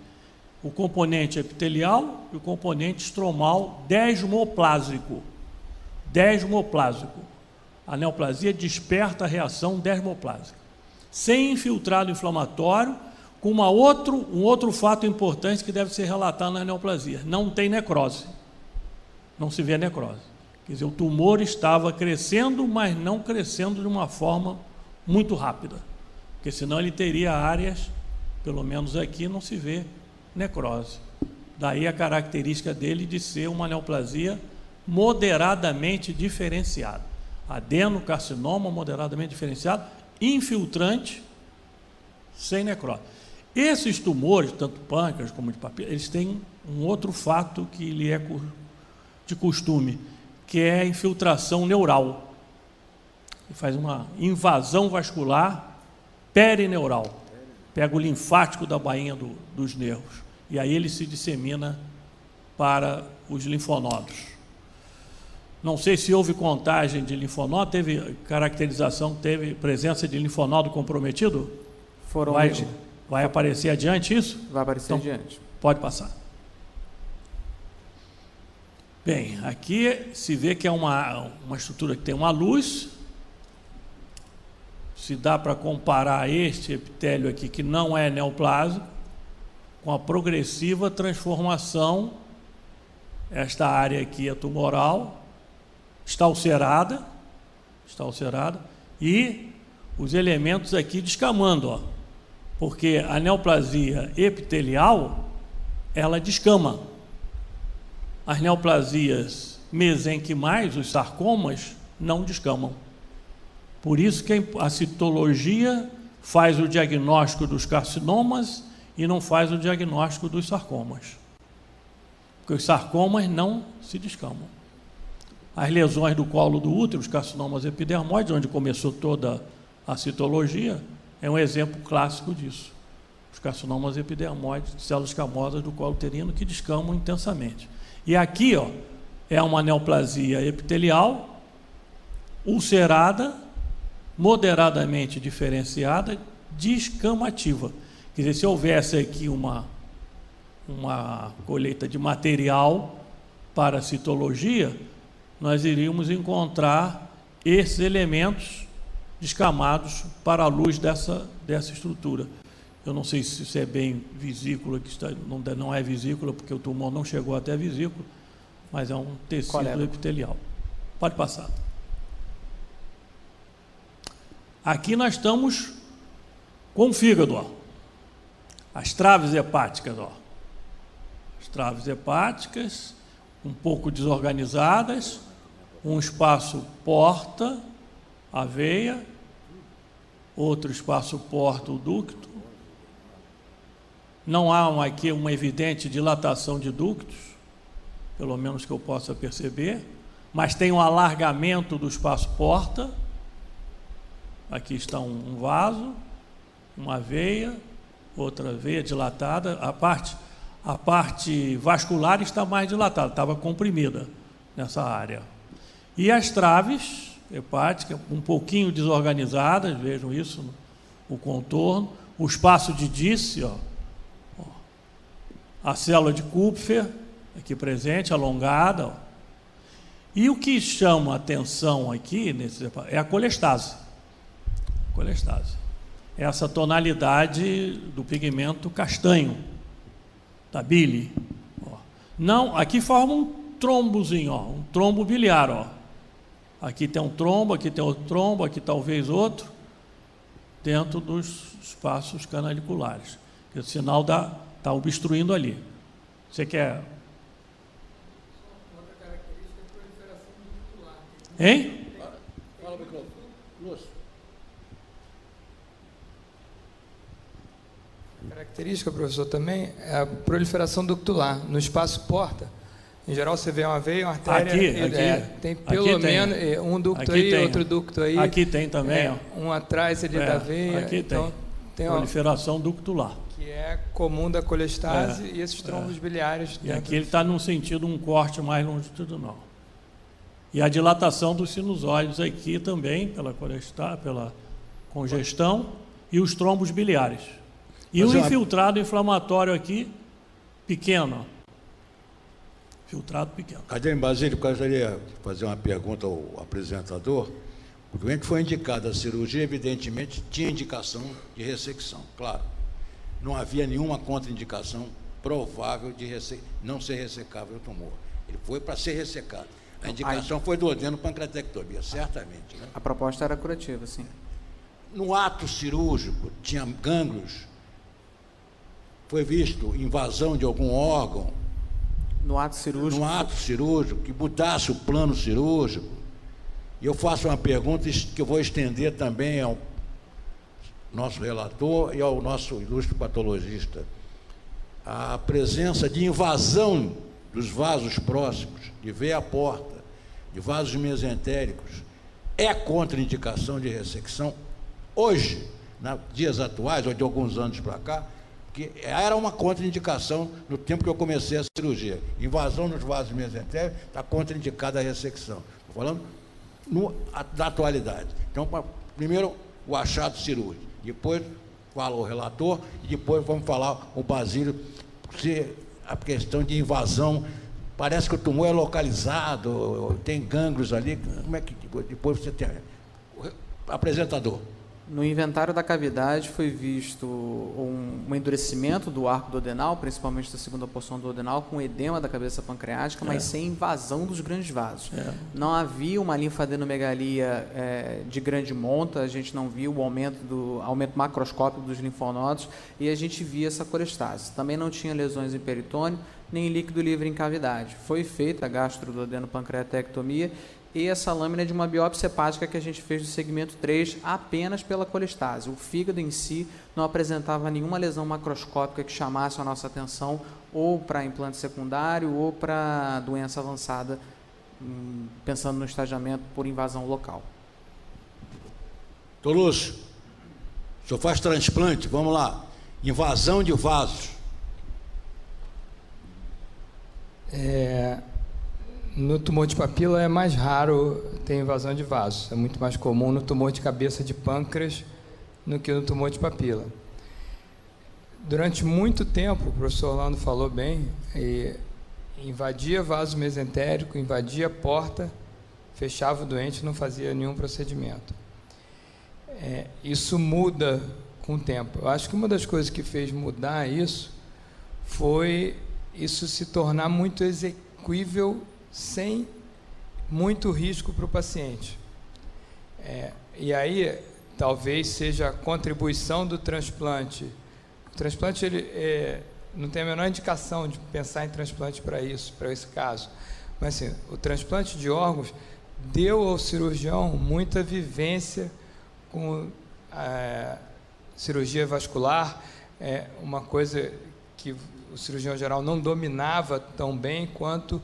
O componente epitelial e o componente estromal desmoplásico. A neoplasia desperta a reação desmoplásica. Sem infiltrado inflamatório, com um outro fato importante que deve ser relatado na neoplasia. Não tem necrose. Não se vê necrose. Quer dizer, o tumor estava crescendo, mas não crescendo de uma forma muito rápida, porque senão ele teria áreas, pelo menos aqui não se vê necrose. Daí a característica dele de ser uma neoplasia moderadamente diferenciada. Adenocarcinoma moderadamente diferenciado, infiltrante, sem necrose. Esses tumores, tanto pâncreas como de papila, eles têm um outro fato que lhe é de costume, que é a infiltração neural. Ele faz uma invasão vascular perineural. Pega o linfático da bainha dos nervos. E aí ele se dissemina para os linfonodos. Não sei se houve contagem de linfonodo, teve caracterização, teve presença de linfonodo comprometido? Vai aparecer adiante isso? Vai aparecer então, adiante. Pode passar. Bem, aqui se vê que é uma estrutura que tem uma luz. Se dá para comparar este epitélio aqui, que não é neoplásico, com a progressiva transformação. Esta área aqui é tumoral, está ulcerada, e os elementos aqui descamando, ó, porque a neoplasia epitelial, ela descama. As neoplasias mesenquimais, os sarcomas, não descamam. Por isso que a citologia faz o diagnóstico dos carcinomas e não faz o diagnóstico dos sarcomas. Porque os sarcomas não se descamam. As lesões do colo do útero, os carcinomas epidermoides, onde começou toda a citologia, é um exemplo clássico disso. Os carcinomas epidermoides, células escamosas do colo uterino que descamam intensamente. E aqui, ó, é uma neoplasia epitelial, ulcerada, moderadamente diferenciada, descamativa. Quer dizer, se houvesse aqui uma colheita de material para a citologia, nós iríamos encontrar esses elementos descamados para a luz dessa estrutura. Eu não sei se isso é bem vesícula, que está, não é vesícula, porque o tumor não chegou até a vesícula, mas é um tecido epitelial. Pode passar. Aqui nós estamos com o fígado, ó. As traves hepáticas, ó. As traves hepáticas, um pouco desorganizadas, um espaço porta a veia, outro espaço porta o ducto. Não há aqui uma evidente dilatação de ductos, pelo menos que eu possa perceber, mas tem um alargamento do espaço porta. Aqui está um vaso, uma veia, outra veia dilatada. A parte vascular está mais dilatada, estava comprimida nessa área. E as traves hepáticas, um pouquinho desorganizadas, vejam isso, o contorno, o espaço de Disse, ó, a célula de Kupfer, aqui presente, alongada. Ó. E o que chama a atenção aqui é a colestase. Colestase. Essa tonalidade do pigmento castanho, da bile. Ó. Não, aqui forma um trombozinho, ó, um trombo biliar. Ó. Aqui tem um trombo, aqui tem outro trombo, aqui talvez outro, dentro dos espaços canaliculares. O sinal está obstruindo ali. Você quer... Outra característica é a proliferação ductular. Hein? Fala, microfone. Lúcio. A característica, professor, também é a proliferação ductular. No espaço porta, em geral você vê uma veia, uma artéria. Aqui, tem pelo menos um ducto aí, outro ducto aí. Aqui tem também. Um atrás ali da veia. Aqui então, tem proliferação ductular. Que é comum da colestase e esses trombos biliares. E aqui ele está num sentido, um corte mais longitudinal. E a dilatação dos sinusóides aqui também, pela congestão, e os trombos biliares. E o infiltrado inflamatório aqui, pequeno. Filtrado pequeno. Cadê Basílio? Gostaria de fazer uma pergunta ao apresentador. O doente foi indicado a cirurgia, evidentemente tinha indicação de ressecção, claro. Não havia nenhuma contraindicação provável de não ser ressecável o tumor. Ele foi para ser ressecado. A indicação foi duodeno pancreatectomia, certamente. Né? A proposta era curativa, sim. No ato cirúrgico, tinha gânglios, foi visto invasão de algum órgão, No ato cirúrgico. Que mudasse o plano cirúrgico. E eu faço uma pergunta que eu vou estender também ao nosso relator e ao nosso ilustre patologista. A presença de invasão dos vasos próximos, de veia porta, de vasos mesentéricos, é contraindicação de ressecção hoje, dias atuais, ou de alguns anos para cá, que era uma contraindicação no tempo que eu comecei a cirurgia. Invasão nos vasos mesentéricos está contraindicada a ressecção. Estou falando da atualidade. Então, primeiro, o achado cirúrgico. Depois, fala o relator. E depois, vamos falar o Basílio, se a questão de invasão. Parece que o tumor é localizado, tem gânglios ali. Como é que depois você tem? Apresentador. No inventário da cavidade foi visto um endurecimento do arco duodenal, principalmente da segunda porção duodenal, com edema da cabeça pancreática, mas sem invasão dos grandes vasos. Não havia uma linfadenomegalia de grande monta, a gente não viu o aumento macroscópico dos linfonodos e a gente via essa colestase. Também não tinha lesões em peritônio, nem líquido livre em cavidade. Foi feita a gastroduodenopancreatectomia e essa lâmina de uma biópsia hepática que a gente fez no segmento 3 apenas pela colestase. O fígado em si não apresentava nenhuma lesão macroscópica que chamasse a nossa atenção ou para implante secundário ou para doença avançada, pensando no estadiamento por invasão local. Doutor Lúcio, o senhor faz transplante, vamos lá. Invasão de vasos. No tumor de papila é mais raro ter invasão de vasos. É muito mais comum no tumor de cabeça de pâncreas do que no tumor de papila. Durante muito tempo, o professor Orlando falou bem, invadia vaso mesentérico, invadia a porta, fechava o doente e não fazia nenhum procedimento. Isso muda com o tempo. Eu acho que uma das coisas que fez mudar isso foi isso se tornar muito exequível sem muito risco para o paciente. E aí, talvez seja a contribuição do transplante. O transplante não tem a menor indicação de pensar em transplante para isso, para esse caso. Mas assim, o transplante de órgãos deu ao cirurgião muita vivência com cirurgia vascular, uma coisa que o cirurgião geral não dominava tão bem quanto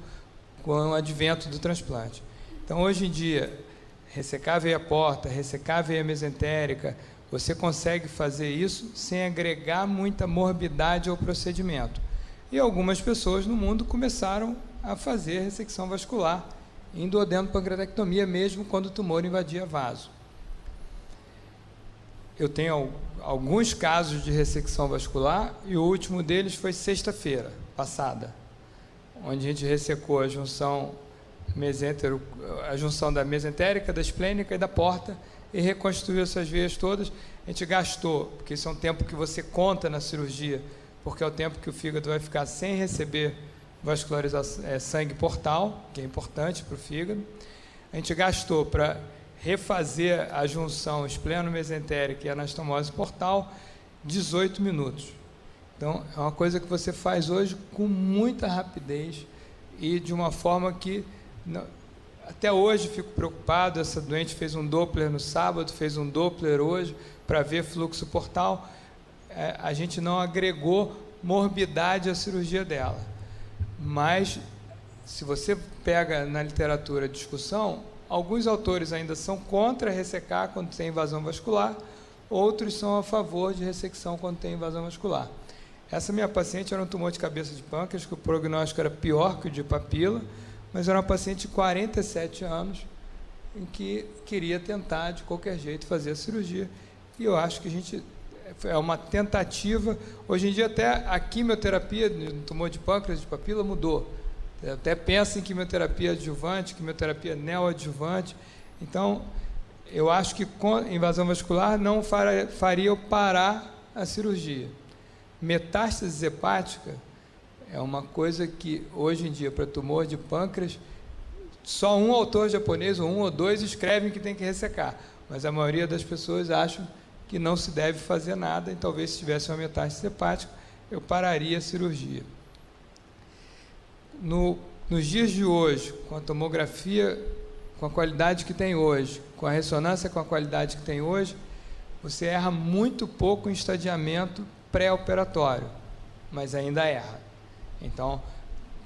com o advento do transplante. Então, hoje em dia, ressecar a veia porta, ressecar a veia mesentérica, você consegue fazer isso sem agregar muita morbidade ao procedimento. E algumas pessoas no mundo começaram a fazer ressecção vascular em duodenopancreatectomia, mesmo quando o tumor invadia vaso. Eu tenho alguns casos de ressecção vascular e o último deles foi sexta-feira passada, onde a gente ressecou a junção da mesentérica, da esplênica e da porta e reconstruiu essas veias todas. A gente gastou, porque isso é um tempo que você conta na cirurgia, porque é o tempo que o fígado vai ficar sem receber vascularização, sangue portal, que é importante para o fígado. A gente gastou para refazer a junção espleno-mesentérica e anastomose portal 18 minutos. Então, é uma coisa que você faz hoje com muita rapidez e de uma forma que, até hoje, fico preocupado. Essa doente fez um Doppler no sábado, fez um Doppler hoje, para ver fluxo portal. A gente não agregou morbidade à cirurgia dela. Mas, se você pega na literatura a discussão, alguns autores ainda são contra ressecar quando tem invasão vascular, outros são a favor de ressecção quando tem invasão vascular. Essa minha paciente era um tumor de cabeça de pâncreas, que o prognóstico era pior que o de papila, mas era uma paciente de 47 anos, em que queria tentar, de qualquer jeito, fazer a cirurgia. E eu acho que é uma tentativa. Hoje em dia, até a quimioterapia no tumor de pâncreas de papila mudou. Até pensa em quimioterapia adjuvante, quimioterapia neoadjuvante. Então, eu acho que com invasão vascular não faria eu parar a cirurgia. Metástase hepática é uma coisa que, hoje em dia, para tumor de pâncreas, só um autor japonês, ou um ou dois, escrevem que tem que ressecar. Mas a maioria das pessoas acham que não se deve fazer nada, e talvez se tivesse uma metástase hepática, eu pararia a cirurgia. Nos dias de hoje, com a tomografia, com a qualidade que tem hoje, com a ressonância com a qualidade que tem hoje, você erra muito pouco em estadiamento pré-operatório, mas ainda erra. Então,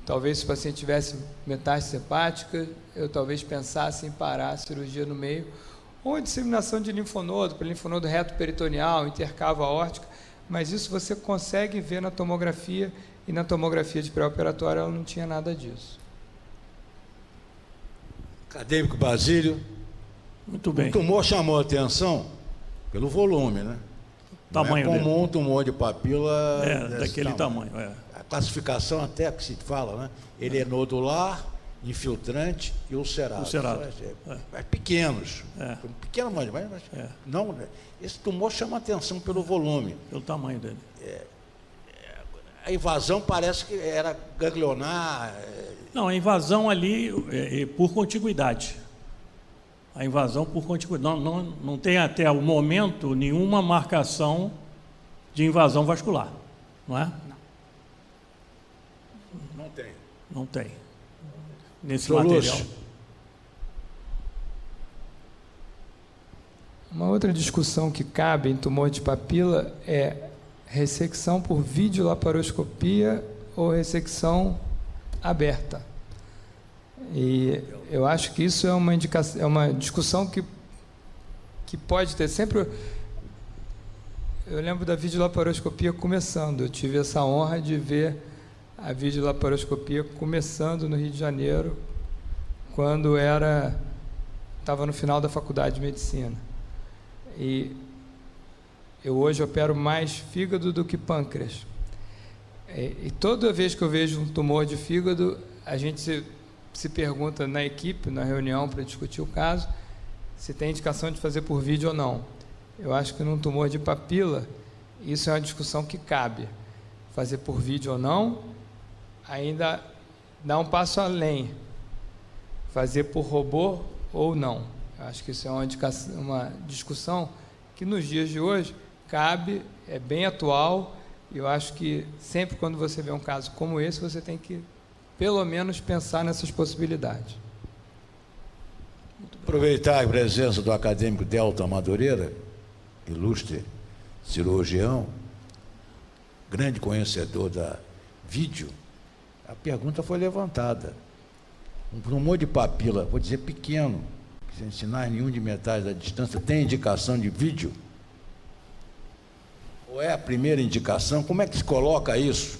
talvez se o paciente tivesse metástase hepática, eu talvez pensasse em parar a cirurgia no meio, ou a disseminação de linfonodo, para linfonodo reto peritoneal, intercavo aórtica, mas isso você consegue ver na tomografia, e na tomografia de pré-operatório ela não tinha nada disso. Acadêmico Basílio. Muito bem. O tumor chamou a atenção pelo volume, né? Tamanho não é comum dele. um tumor de papila daquele tamanho. A classificação até que se fala, né? Ele é nodular, infiltrante e ulcerado. Ulcerado. Mas pequenos. É. Pequeno, mas não, né? Esse tumor chama atenção pelo volume. Pelo tamanho dele. A invasão parece que era ganglionar. Não, a invasão ali é por contiguidade. A invasão por contiguidade. Não tem até o momento nenhuma marcação de invasão vascular, não é? Não tem. Não tem. Nesse Doutor material. Lúcio. Uma outra discussão que cabe em tumor de papila é ressecção por videolaparoscopia ou ressecção aberta. E eu acho que isso é uma indicação, é uma discussão que pode ter sempre. Eu lembro da videolaparoscopia começando. Eu tive essa honra de ver a videolaparoscopia começando no Rio de Janeiro, quando estava no final da faculdade de medicina. E eu hoje opero mais fígado do que pâncreas. E toda vez que eu vejo um tumor de fígado, a gente se pergunta na equipe, na reunião, para discutir o caso, se tem indicação de fazer por vídeo ou não. Eu acho que num tumor de papila, isso é uma discussão que cabe. Fazer por vídeo ou não, ainda dá um passo além. Fazer por robô ou não. Eu acho que isso é uma discussão que nos dias de hoje cabe, é bem atual, e eu acho que sempre quando você vê um caso como esse, você tem que, pelo menos, pensar nessas possibilidades. Aproveitar a presença do acadêmico Delton Madureira, ilustre cirurgião, grande conhecedor da vídeo. A pergunta foi levantada. Um tumor de papila, vou dizer pequeno, sem sinais nenhum de metade da distância, tem indicação de vídeo? Ou é a primeira indicação? Como é que se coloca isso?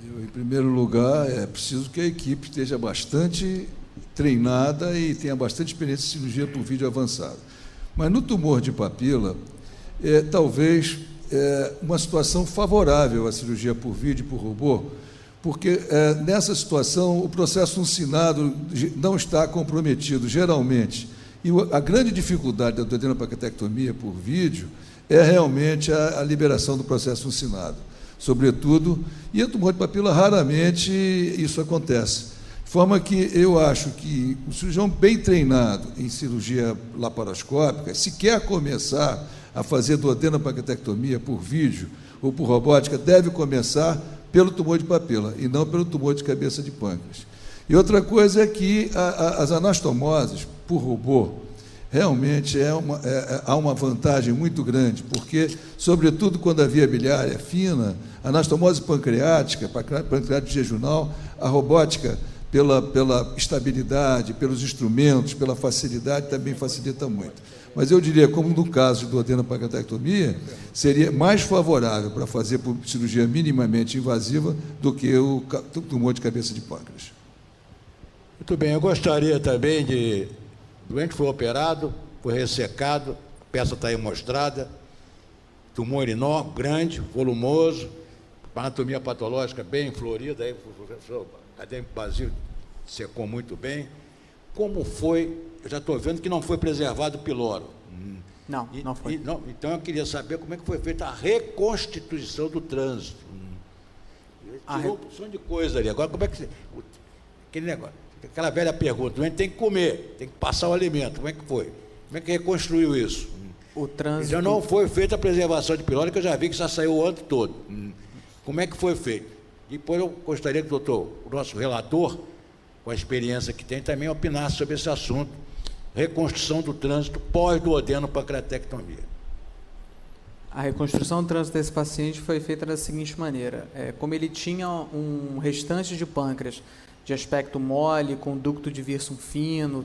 Em primeiro lugar, é preciso que a equipe esteja bastante treinada e tenha bastante experiência em cirurgia por vídeo avançado. Mas no tumor de papila, talvez uma situação favorável à cirurgia por vídeo e por robô, porque nessa situação o processo uncinado não está comprometido, geralmente. E a grande dificuldade da duodenopancreatectomia por vídeo é realmente a liberação do processo uncinado, sobretudo, e o tumor de papila raramente isso acontece. De forma que eu acho que o cirurgião bem treinado em cirurgia laparoscópica, se quer começar a fazer duodenopancreatectomia por vídeo ou por robótica, deve começar pelo tumor de papila e não pelo tumor de cabeça de pâncreas. E outra coisa é que as anastomoses por robô realmente há uma vantagem muito grande, porque, sobretudo quando a via biliar é fina, a anastomose pancreática, pancreática jejunal, a robótica, pela estabilidade, pelos instrumentos, pela facilidade, também facilita muito. Mas eu diria, como no caso de duodenopancreatectomia, seria mais favorável para fazer por cirurgia minimamente invasiva do que o tumor de cabeça de pâncreas. Muito bem, eu gostaria também de... O doente foi operado, foi ressecado, a peça está aí mostrada, tumor enorme, grande, volumoso, anatomia patológica bem florida, aí o professor acadêmico Basílio secou muito bem. Como foi? Eu já estou vendo que não foi preservado o piloro. Não, não foi. Então eu queria saber como é que foi feita a reconstituição do trânsito. Tirou um porção de coisa ali. Agora, como é que... Aquele negócio. Aquela velha pergunta, o doente tem que comer, tem que passar o alimento. Como é que foi? Como é que reconstruiu isso? O trânsito... Já não foi feita a preservação de pilório, que eu já vi que já saiu o ano todo. Como é que foi feito? Depois eu gostaria que o nosso relator, com a experiência que tem, também opinasse sobre esse assunto, reconstrução do trânsito pós-duodeno-pancreatectomia. A reconstrução do trânsito desse paciente foi feita da seguinte maneira. Como ele tinha um restante de pâncreas de aspecto mole, com ducto de Wirsum fino,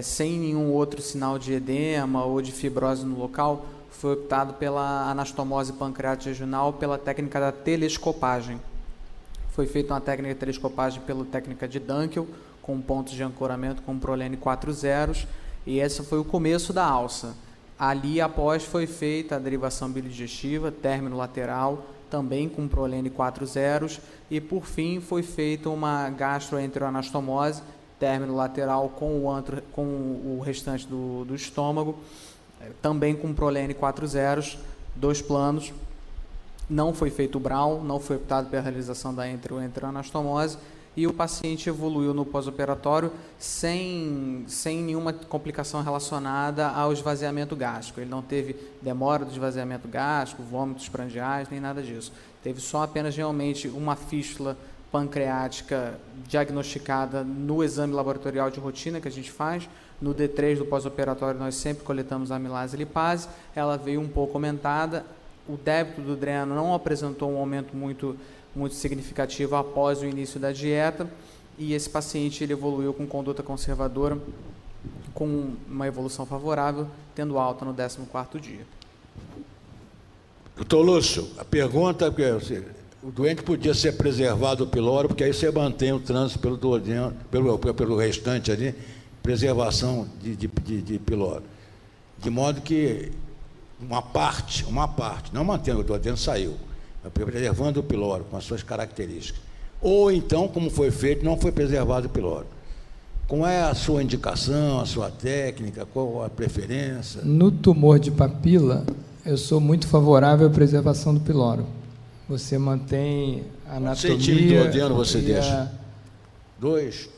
sem nenhum outro sinal de edema ou de fibrose no local, foi optado pela anastomose pancreática jejunal pela técnica da telescopagem. Foi feita uma técnica de telescopagem pela técnica de Dunkel, com pontos de ancoramento com Prolene 4 zeros, e esse foi o começo da alça. Ali, após, foi feita a derivação bilidigestiva, término lateral, também com Prolene 4 zeros, e por fim foi feita uma gastroenteroanastomose, término lateral com o restante do estômago, também com Prolene 4 zeros, 2 planos. Não foi feito o Brown, não foi optado pela realização da enteroanastomose, e o paciente evoluiu no pós-operatório sem nenhuma complicação relacionada ao esvaziamento gástrico. Ele não teve demora do esvaziamento gástrico, vômitos prandiais, nem nada disso. Teve só apenas realmente uma fístula pancreática diagnosticada no exame laboratorial de rotina que a gente faz. No D3 do pós-operatório nós sempre coletamos a amilase e lipase, ela veio um pouco aumentada, o débito do dreno não apresentou um aumento muito significativo após o início da dieta, e esse paciente ele evoluiu com conduta conservadora, com uma evolução favorável, tendo alta no 14º dia. Doutor Lúcio, a pergunta é que o doente podia ser preservado do pilório, porque aí você mantém o trânsito pelo duodeno, pelo restante ali, preservação de pilório. De modo que uma parte, não mantendo o duodeno, saiu, preservando o pilório com as suas características. Ou então, como foi feito, não foi preservado o pilório. Qual é a sua indicação, a sua técnica, qual a preferência? No tumor de papila, eu sou muito favorável à preservação do pilório. Você mantém a anatomia... Quantos centímetros de duodeno você deixa? 2?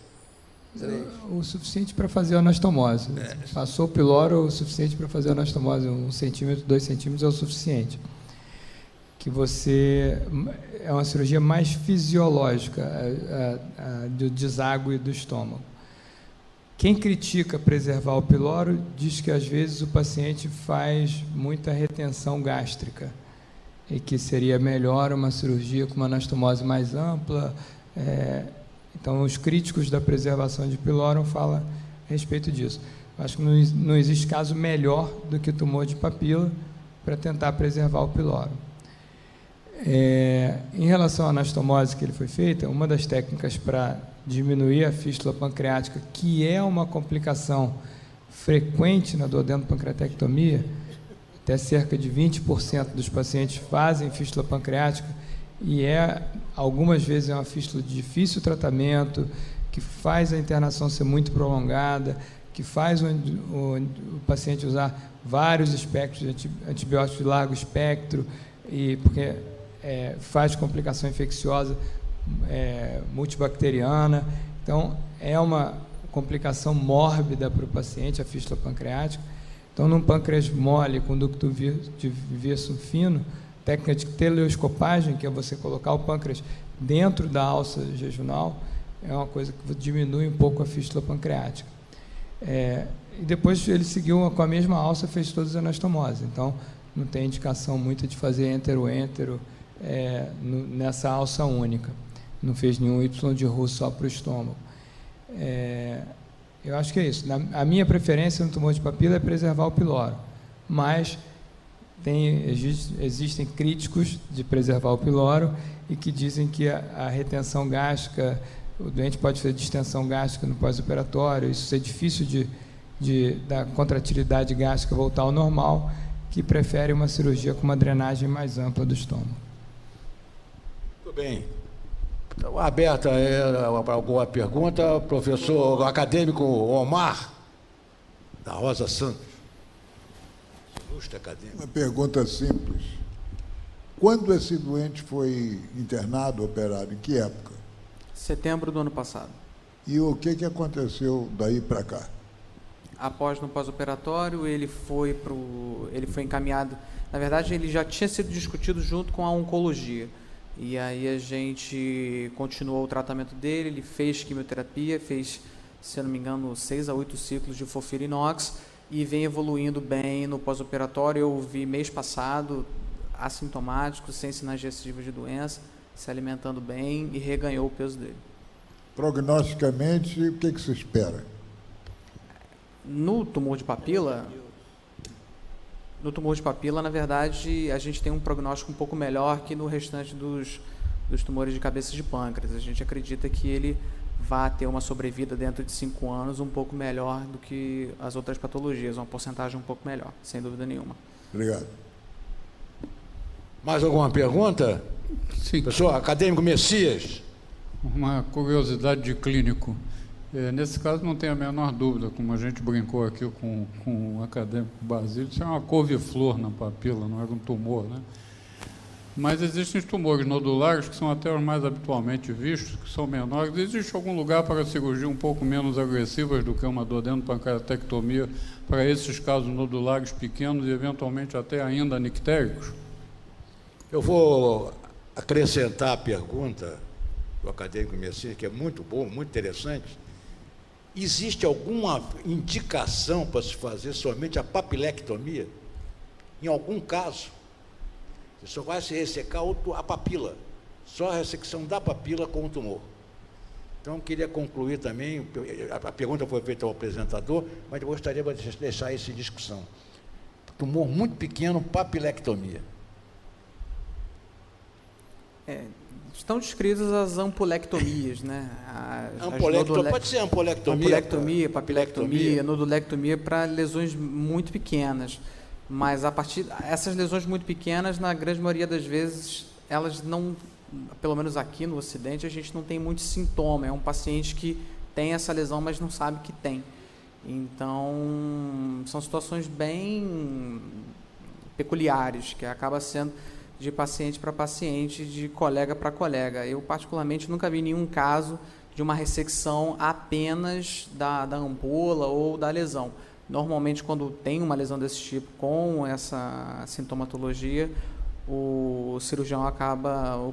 3? O suficiente para fazer a anastomose. Passou o pilório, o suficiente para fazer a anastomose. 1 centímetro, 2 centímetros é o suficiente. Que você... É uma cirurgia mais fisiológica, do deságue do estômago. Quem critica preservar o pilório diz que, às vezes, o paciente faz muita retenção gástrica e que seria melhor uma cirurgia com uma anastomose mais ampla. Então, os críticos da preservação de pilório falam a respeito disso. Acho que não existe caso melhor do que o tumor de papila para tentar preservar o pilório. Em relação à anastomose que ele foi feita, uma das técnicas para diminuir a fístula pancreática, que é uma complicação frequente na duodeno-pancreatectomia, até cerca de 20% dos pacientes fazem fístula pancreática, e algumas vezes é uma fístula de difícil tratamento, que faz a internação ser muito prolongada, que faz o paciente usar vários espectros de antibióticos de largo espectro, e porque faz complicação infecciosa multibacteriana. Então, é uma complicação mórbida para o paciente, a fístula pancreática. Então, num pâncreas mole com ducto de Wirsum fino, técnica de teleoscopagem, que é você colocar o pâncreas dentro da alça jejunal, é uma coisa que diminui um pouco a fístula pancreática. E depois ele seguiu com a mesma alça, fez todas as anastomoses. Então, não tem indicação muito de fazer entero-entero nessa alça única. Não fez nenhum Y de Roux só para o estômago. Eu acho que é isso. A minha preferência no tumor de papila é preservar o pilório, mas existem críticos de preservar o pilório e que dizem que a retenção gástrica, o doente pode fazer distensão gástrica no pós-operatório, isso é difícil da contratilidade gástrica voltar ao normal, que prefere uma cirurgia com uma drenagem mais ampla do estômago. Muito bem. Então, aberta alguma pergunta, professor acadêmico Omar, da Rosa Santos. Ilustre acadêmico. Uma pergunta simples. Quando esse doente foi internado, operado, em que época? Setembro do ano passado. E o que aconteceu daí para cá? Após no pós-operatório, ele foi encaminhado. Na verdade, ele já tinha sido discutido junto com a oncologia. E aí a gente continuou o tratamento dele, ele fez quimioterapia, fez, se eu não me engano, 6 a 8 ciclos de FOLFIRINOX e vem evoluindo bem no pós-operatório. Eu vi mês passado, assintomático, sem sinais recidivos de doença, se alimentando bem e reganhou o peso dele. Prognosticamente, o que se espera? No tumor de papila, na verdade, a gente tem um prognóstico um pouco melhor que no restante dos tumores de cabeça de pâncreas. A gente acredita que ele vai ter uma sobrevida dentro de 5 anos um pouco melhor do que as outras patologias, uma porcentagem um pouco melhor, sem dúvida nenhuma. Obrigado. Mais alguma pergunta? Sim. Professor acadêmico Messias. Uma curiosidade de clínico. Nesse caso, não tem a menor dúvida, como a gente brincou aqui com o acadêmico Basílio, isso é uma couve-flor na papila, não é um tumor, né? Mas existem tumores nodulares, que são até os mais habitualmente vistos, que são menores. Existe algum lugar para cirurgia um pouco menos agressivas do que uma duodenopancreatectomia para esses casos nodulares pequenos e, eventualmente, até ainda nictéricos? Eu vou acrescentar a pergunta do acadêmico Messias, que é muito bom, muito interessante. Existe alguma indicação para se fazer somente a papilectomia? Em algum caso, você só vai se ressecar a papila, só a ressecção da papila com o tumor. Então, eu queria concluir também, a pergunta foi feita ao apresentador, mas eu gostaria de deixar isso em discussão. Tumor muito pequeno, papilectomia. Estão descritas as ampulectomias, né? Pode ser ampulectomia. Ampulectomia, papilectomia, nodulectomia para lesões muito pequenas. Mas essas lesões muito pequenas, na grande maioria das vezes, elas não, pelo menos aqui no Ocidente, a gente não tem muito sintoma. É um paciente que tem essa lesão, mas não sabe que tem. Então, são situações bem peculiares, que acaba sendo de paciente para paciente, de colega para colega. Eu, particularmente, nunca vi nenhum caso de uma ressecção apenas da ampola ou da lesão. Normalmente, quando tem uma lesão desse tipo, com essa sintomatologia, o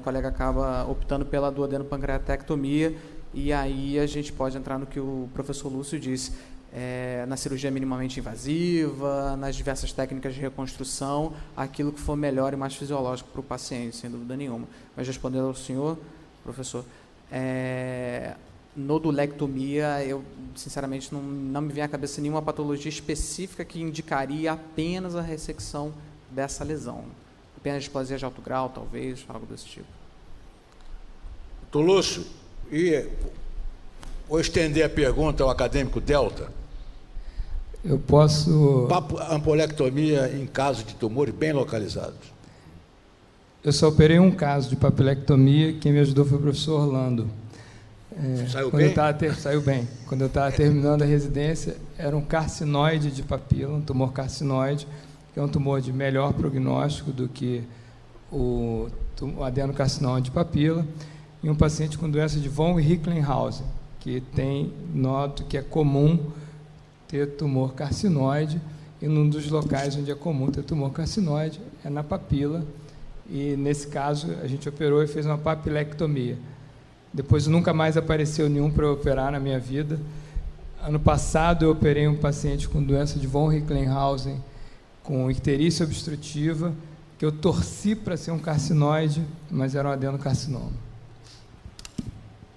colega acaba optando pela duodenopancreatectomia, e aí a gente pode entrar no que o professor Lúcio disse, na cirurgia minimamente invasiva, nas diversas técnicas de reconstrução, aquilo que for melhor e mais fisiológico para o paciente, sem dúvida nenhuma. Mas respondendo ao senhor, professor, nodulectomia, eu sinceramente não me vem à cabeça nenhuma patologia específica que indicaria apenas a ressecção dessa lesão. Apenas displasia de alto grau, talvez, algo desse tipo. Doutor Lúcio, vou estender a pergunta ao acadêmico Delta. Eu posso... Ampulectomia em caso de tumores bem localizados. Eu só operei um caso de papilectomia, quem me ajudou foi o professor Orlando. Saiu bem? Saiu bem. Quando eu estava terminando a residência, era um carcinoide de papila, um tumor carcinoide, que é um tumor de melhor prognóstico do que o adenocarcinoma de papila, e um paciente com doença de von Recklinghausen, que é comum ter tumor carcinoide, e num dos locais onde é comum ter tumor carcinoide é na papila, e nesse caso a gente operou e fez uma papilectomia. Depois nunca mais apareceu nenhum para eu operar na minha vida. Ano passado eu operei um paciente com doença de von Recklinghausen, com icterícia obstrutiva, que eu torci para ser um carcinoide, mas era um adenocarcinoma.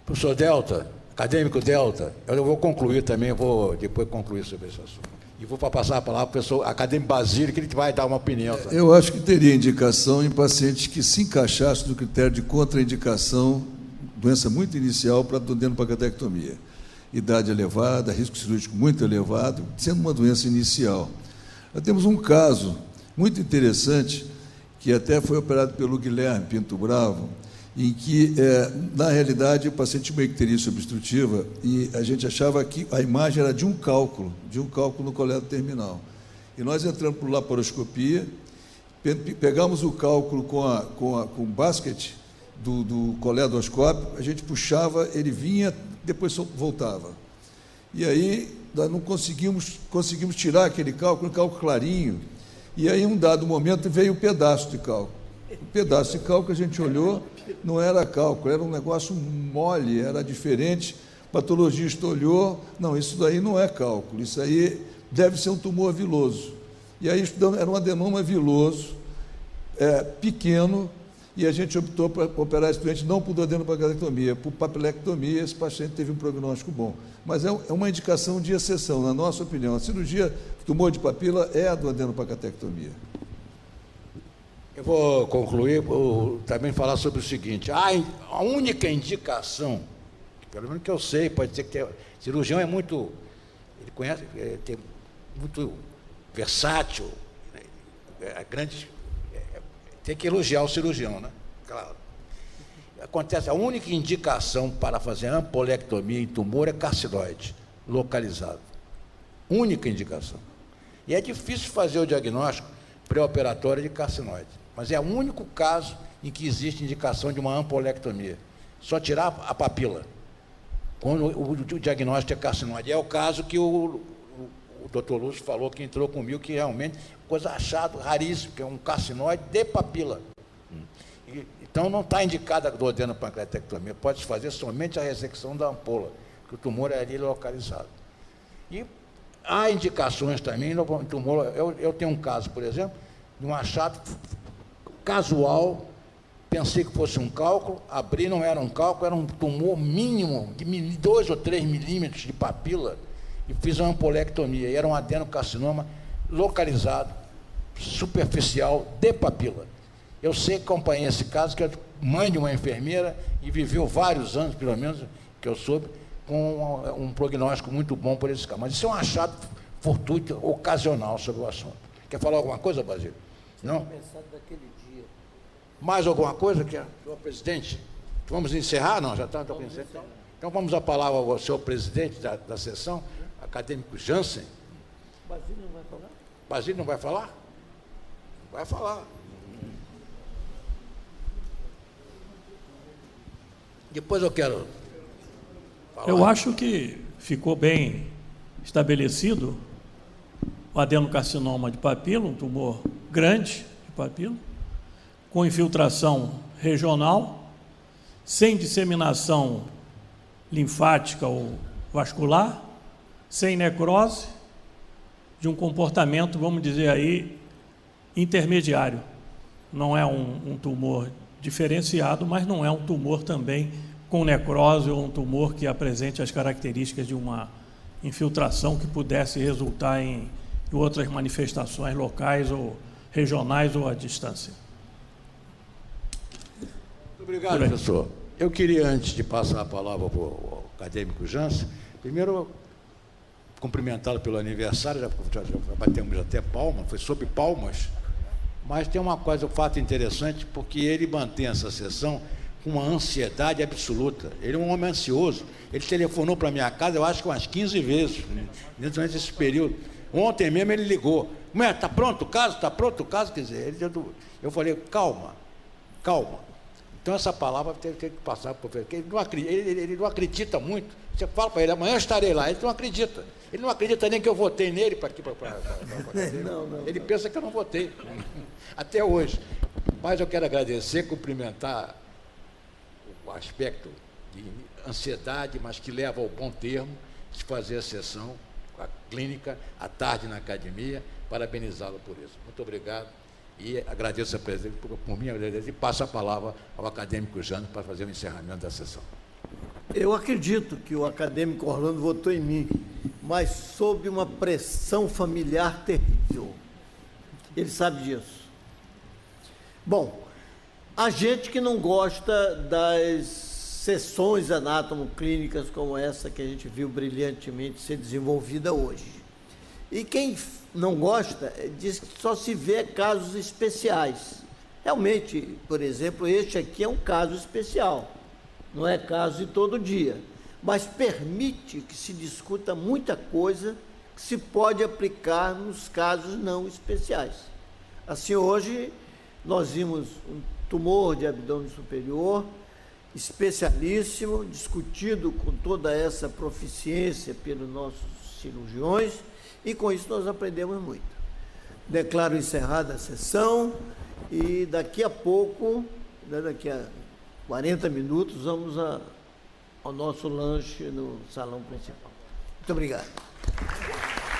Professor Delta, acadêmico Delta, eu vou concluir também, vou depois concluir sobre esse assunto. E vou passar a palavra para o professor acadêmico Basílio, que ele vai dar uma opinião. Eu acho que teria indicação em pacientes que se encaixassem no critério de contraindicação, doença muito inicial para duodenopancreatectomia. Idade elevada, risco cirúrgico muito elevado, sendo uma doença inicial. Nós temos um caso muito interessante, que até foi operado pelo Guilherme Pinto Bravo, em que, na realidade, o paciente tinha uma icterícia obstrutiva e a gente achava que a imagem era de um cálculo no coledo terminal. E nós entramos por laparoscopia, pegamos o cálculo com o basket do coledoscópio, a gente puxava, ele vinha depois voltava. E aí nós não conseguimos tirar aquele cálculo, um cálculo clarinho, e aí, em um dado momento, veio um pedaço de cálculo. O pedaço de cálculo que a gente olhou não era cálculo, era um negócio mole, era diferente. O patologista olhou, não, isso daí não é cálculo, isso aí deve ser um tumor viloso. E aí era um adenoma viloso, pequeno, e a gente optou para operar esse doente não por adenopancreatectomia, por papilectomia. Esse paciente teve um prognóstico bom. Mas é uma indicação de exceção, na nossa opinião. A cirurgia tumor de papila é a do adenopancreatectomia. Eu vou concluir, também falar sobre o seguinte: a única indicação, pelo menos que eu sei, pode ser que cirurgião é muito, ele conhece, tem muito versátil, tem que elogiar o cirurgião, né? Claro. Acontece, a única indicação para fazer ampolectomia em tumor é carcinoide localizado. Única indicação. E é difícil fazer o diagnóstico pré-operatório de carcinoide, mas é o único caso em que existe indicação de uma ampolectomia. Só tirar a papila, quando o diagnóstico é carcinoide. É o caso que o doutor Lúcio falou, que entrou comigo, que realmente coisa achada, raríssima, que é um carcinoide de papila. Então, não está indicada a duodenopancreatectomia, pode-se fazer somente a ressecção da ampola, que o tumor é ali localizado. E há indicações também no tumor. Eu tenho um caso, por exemplo, de um achado casual, pensei que fosse um cálculo, abri, não era um cálculo, era um tumor mínimo de 2 ou 3 milímetros de papila, e fiz uma ampolectomia, e era um adenocarcinoma localizado, superficial, de papila. Eu sei que acompanhei esse caso, que é mãe de uma enfermeira, e viveu vários anos, pelo menos, que eu soube, com um prognóstico muito bom por esse caso. Mas isso é um achado fortuito, ocasional sobre o assunto. Quer falar alguma coisa, Basílio? Não? Mais alguma coisa, senhor presidente? Vamos encerrar? Não, já está pensando. Então vamos a palavra ao senhor presidente da sessão, acadêmico Jansen. Basílio não vai falar? Basílio não vai falar? Vai falar. Depois eu quero falar. Eu acho que ficou bem estabelecido o adenocarcinoma de papila, um tumor grande de papila, com infiltração regional, sem disseminação linfática ou vascular, sem necrose, de um comportamento, vamos dizer aí, intermediário. Não é um tumor diferenciado, mas não é um tumor também com necrose ou um tumor que apresente as características de uma infiltração que pudesse resultar em outras manifestações locais ou regionais ou à distância. Muito obrigado, professor. Eu queria, antes de passar a palavra para o acadêmico Jansen, primeiro cumprimentá-lo pelo aniversário, já batemos até palma, foi sob palmas, mas tem uma coisa, um fato interessante, porque ele mantém essa sessão com uma ansiedade absoluta. Ele é um homem ansioso. Ele telefonou para a minha casa, eu acho que umas 15 vezes, durante esse período. Ontem mesmo ele ligou. Está pronto o caso? Está pronto o caso? Quer dizer, eu falei, calma, calma. Então, essa palavra tem que passar para o professor. Ele não acredita muito. Você fala para ele, amanhã eu estarei lá. Ele não acredita. Ele não acredita nem que eu votei nele para aqui. Não. Ele pensa que eu não votei. Até hoje. Mas eu quero agradecer, cumprimentar o aspecto de ansiedade, mas que leva ao bom termo de fazer a sessão, a clínica, à tarde na academia. Parabenizá-lo por isso. Muito obrigado. E agradeço a presença, por mim, e passo a palavra ao acadêmico Jânio para fazer o encerramento da sessão. Eu acredito que o acadêmico Orlando votou em mim, mas sob uma pressão familiar terrível. Ele sabe disso. Bom, a gente que não gosta das sessões anátomo-clínicas como essa que a gente viu brilhantemente ser desenvolvida hoje. E quem não gosta diz que só se vê casos especiais. Realmente, por exemplo, este aqui é um caso especial. Não é caso de todo dia, mas permite que se discuta muita coisa que se pode aplicar nos casos não especiais. Assim, hoje, nós vimos um tumor de abdômen superior especialíssimo, discutido com toda essa proficiência pelos nossos cirurgiões, e com isso nós aprendemos muito. Declaro encerrada a sessão e daqui a pouco, daqui a 40 minutos, vamos ao nosso lanche no salão principal. Muito obrigado.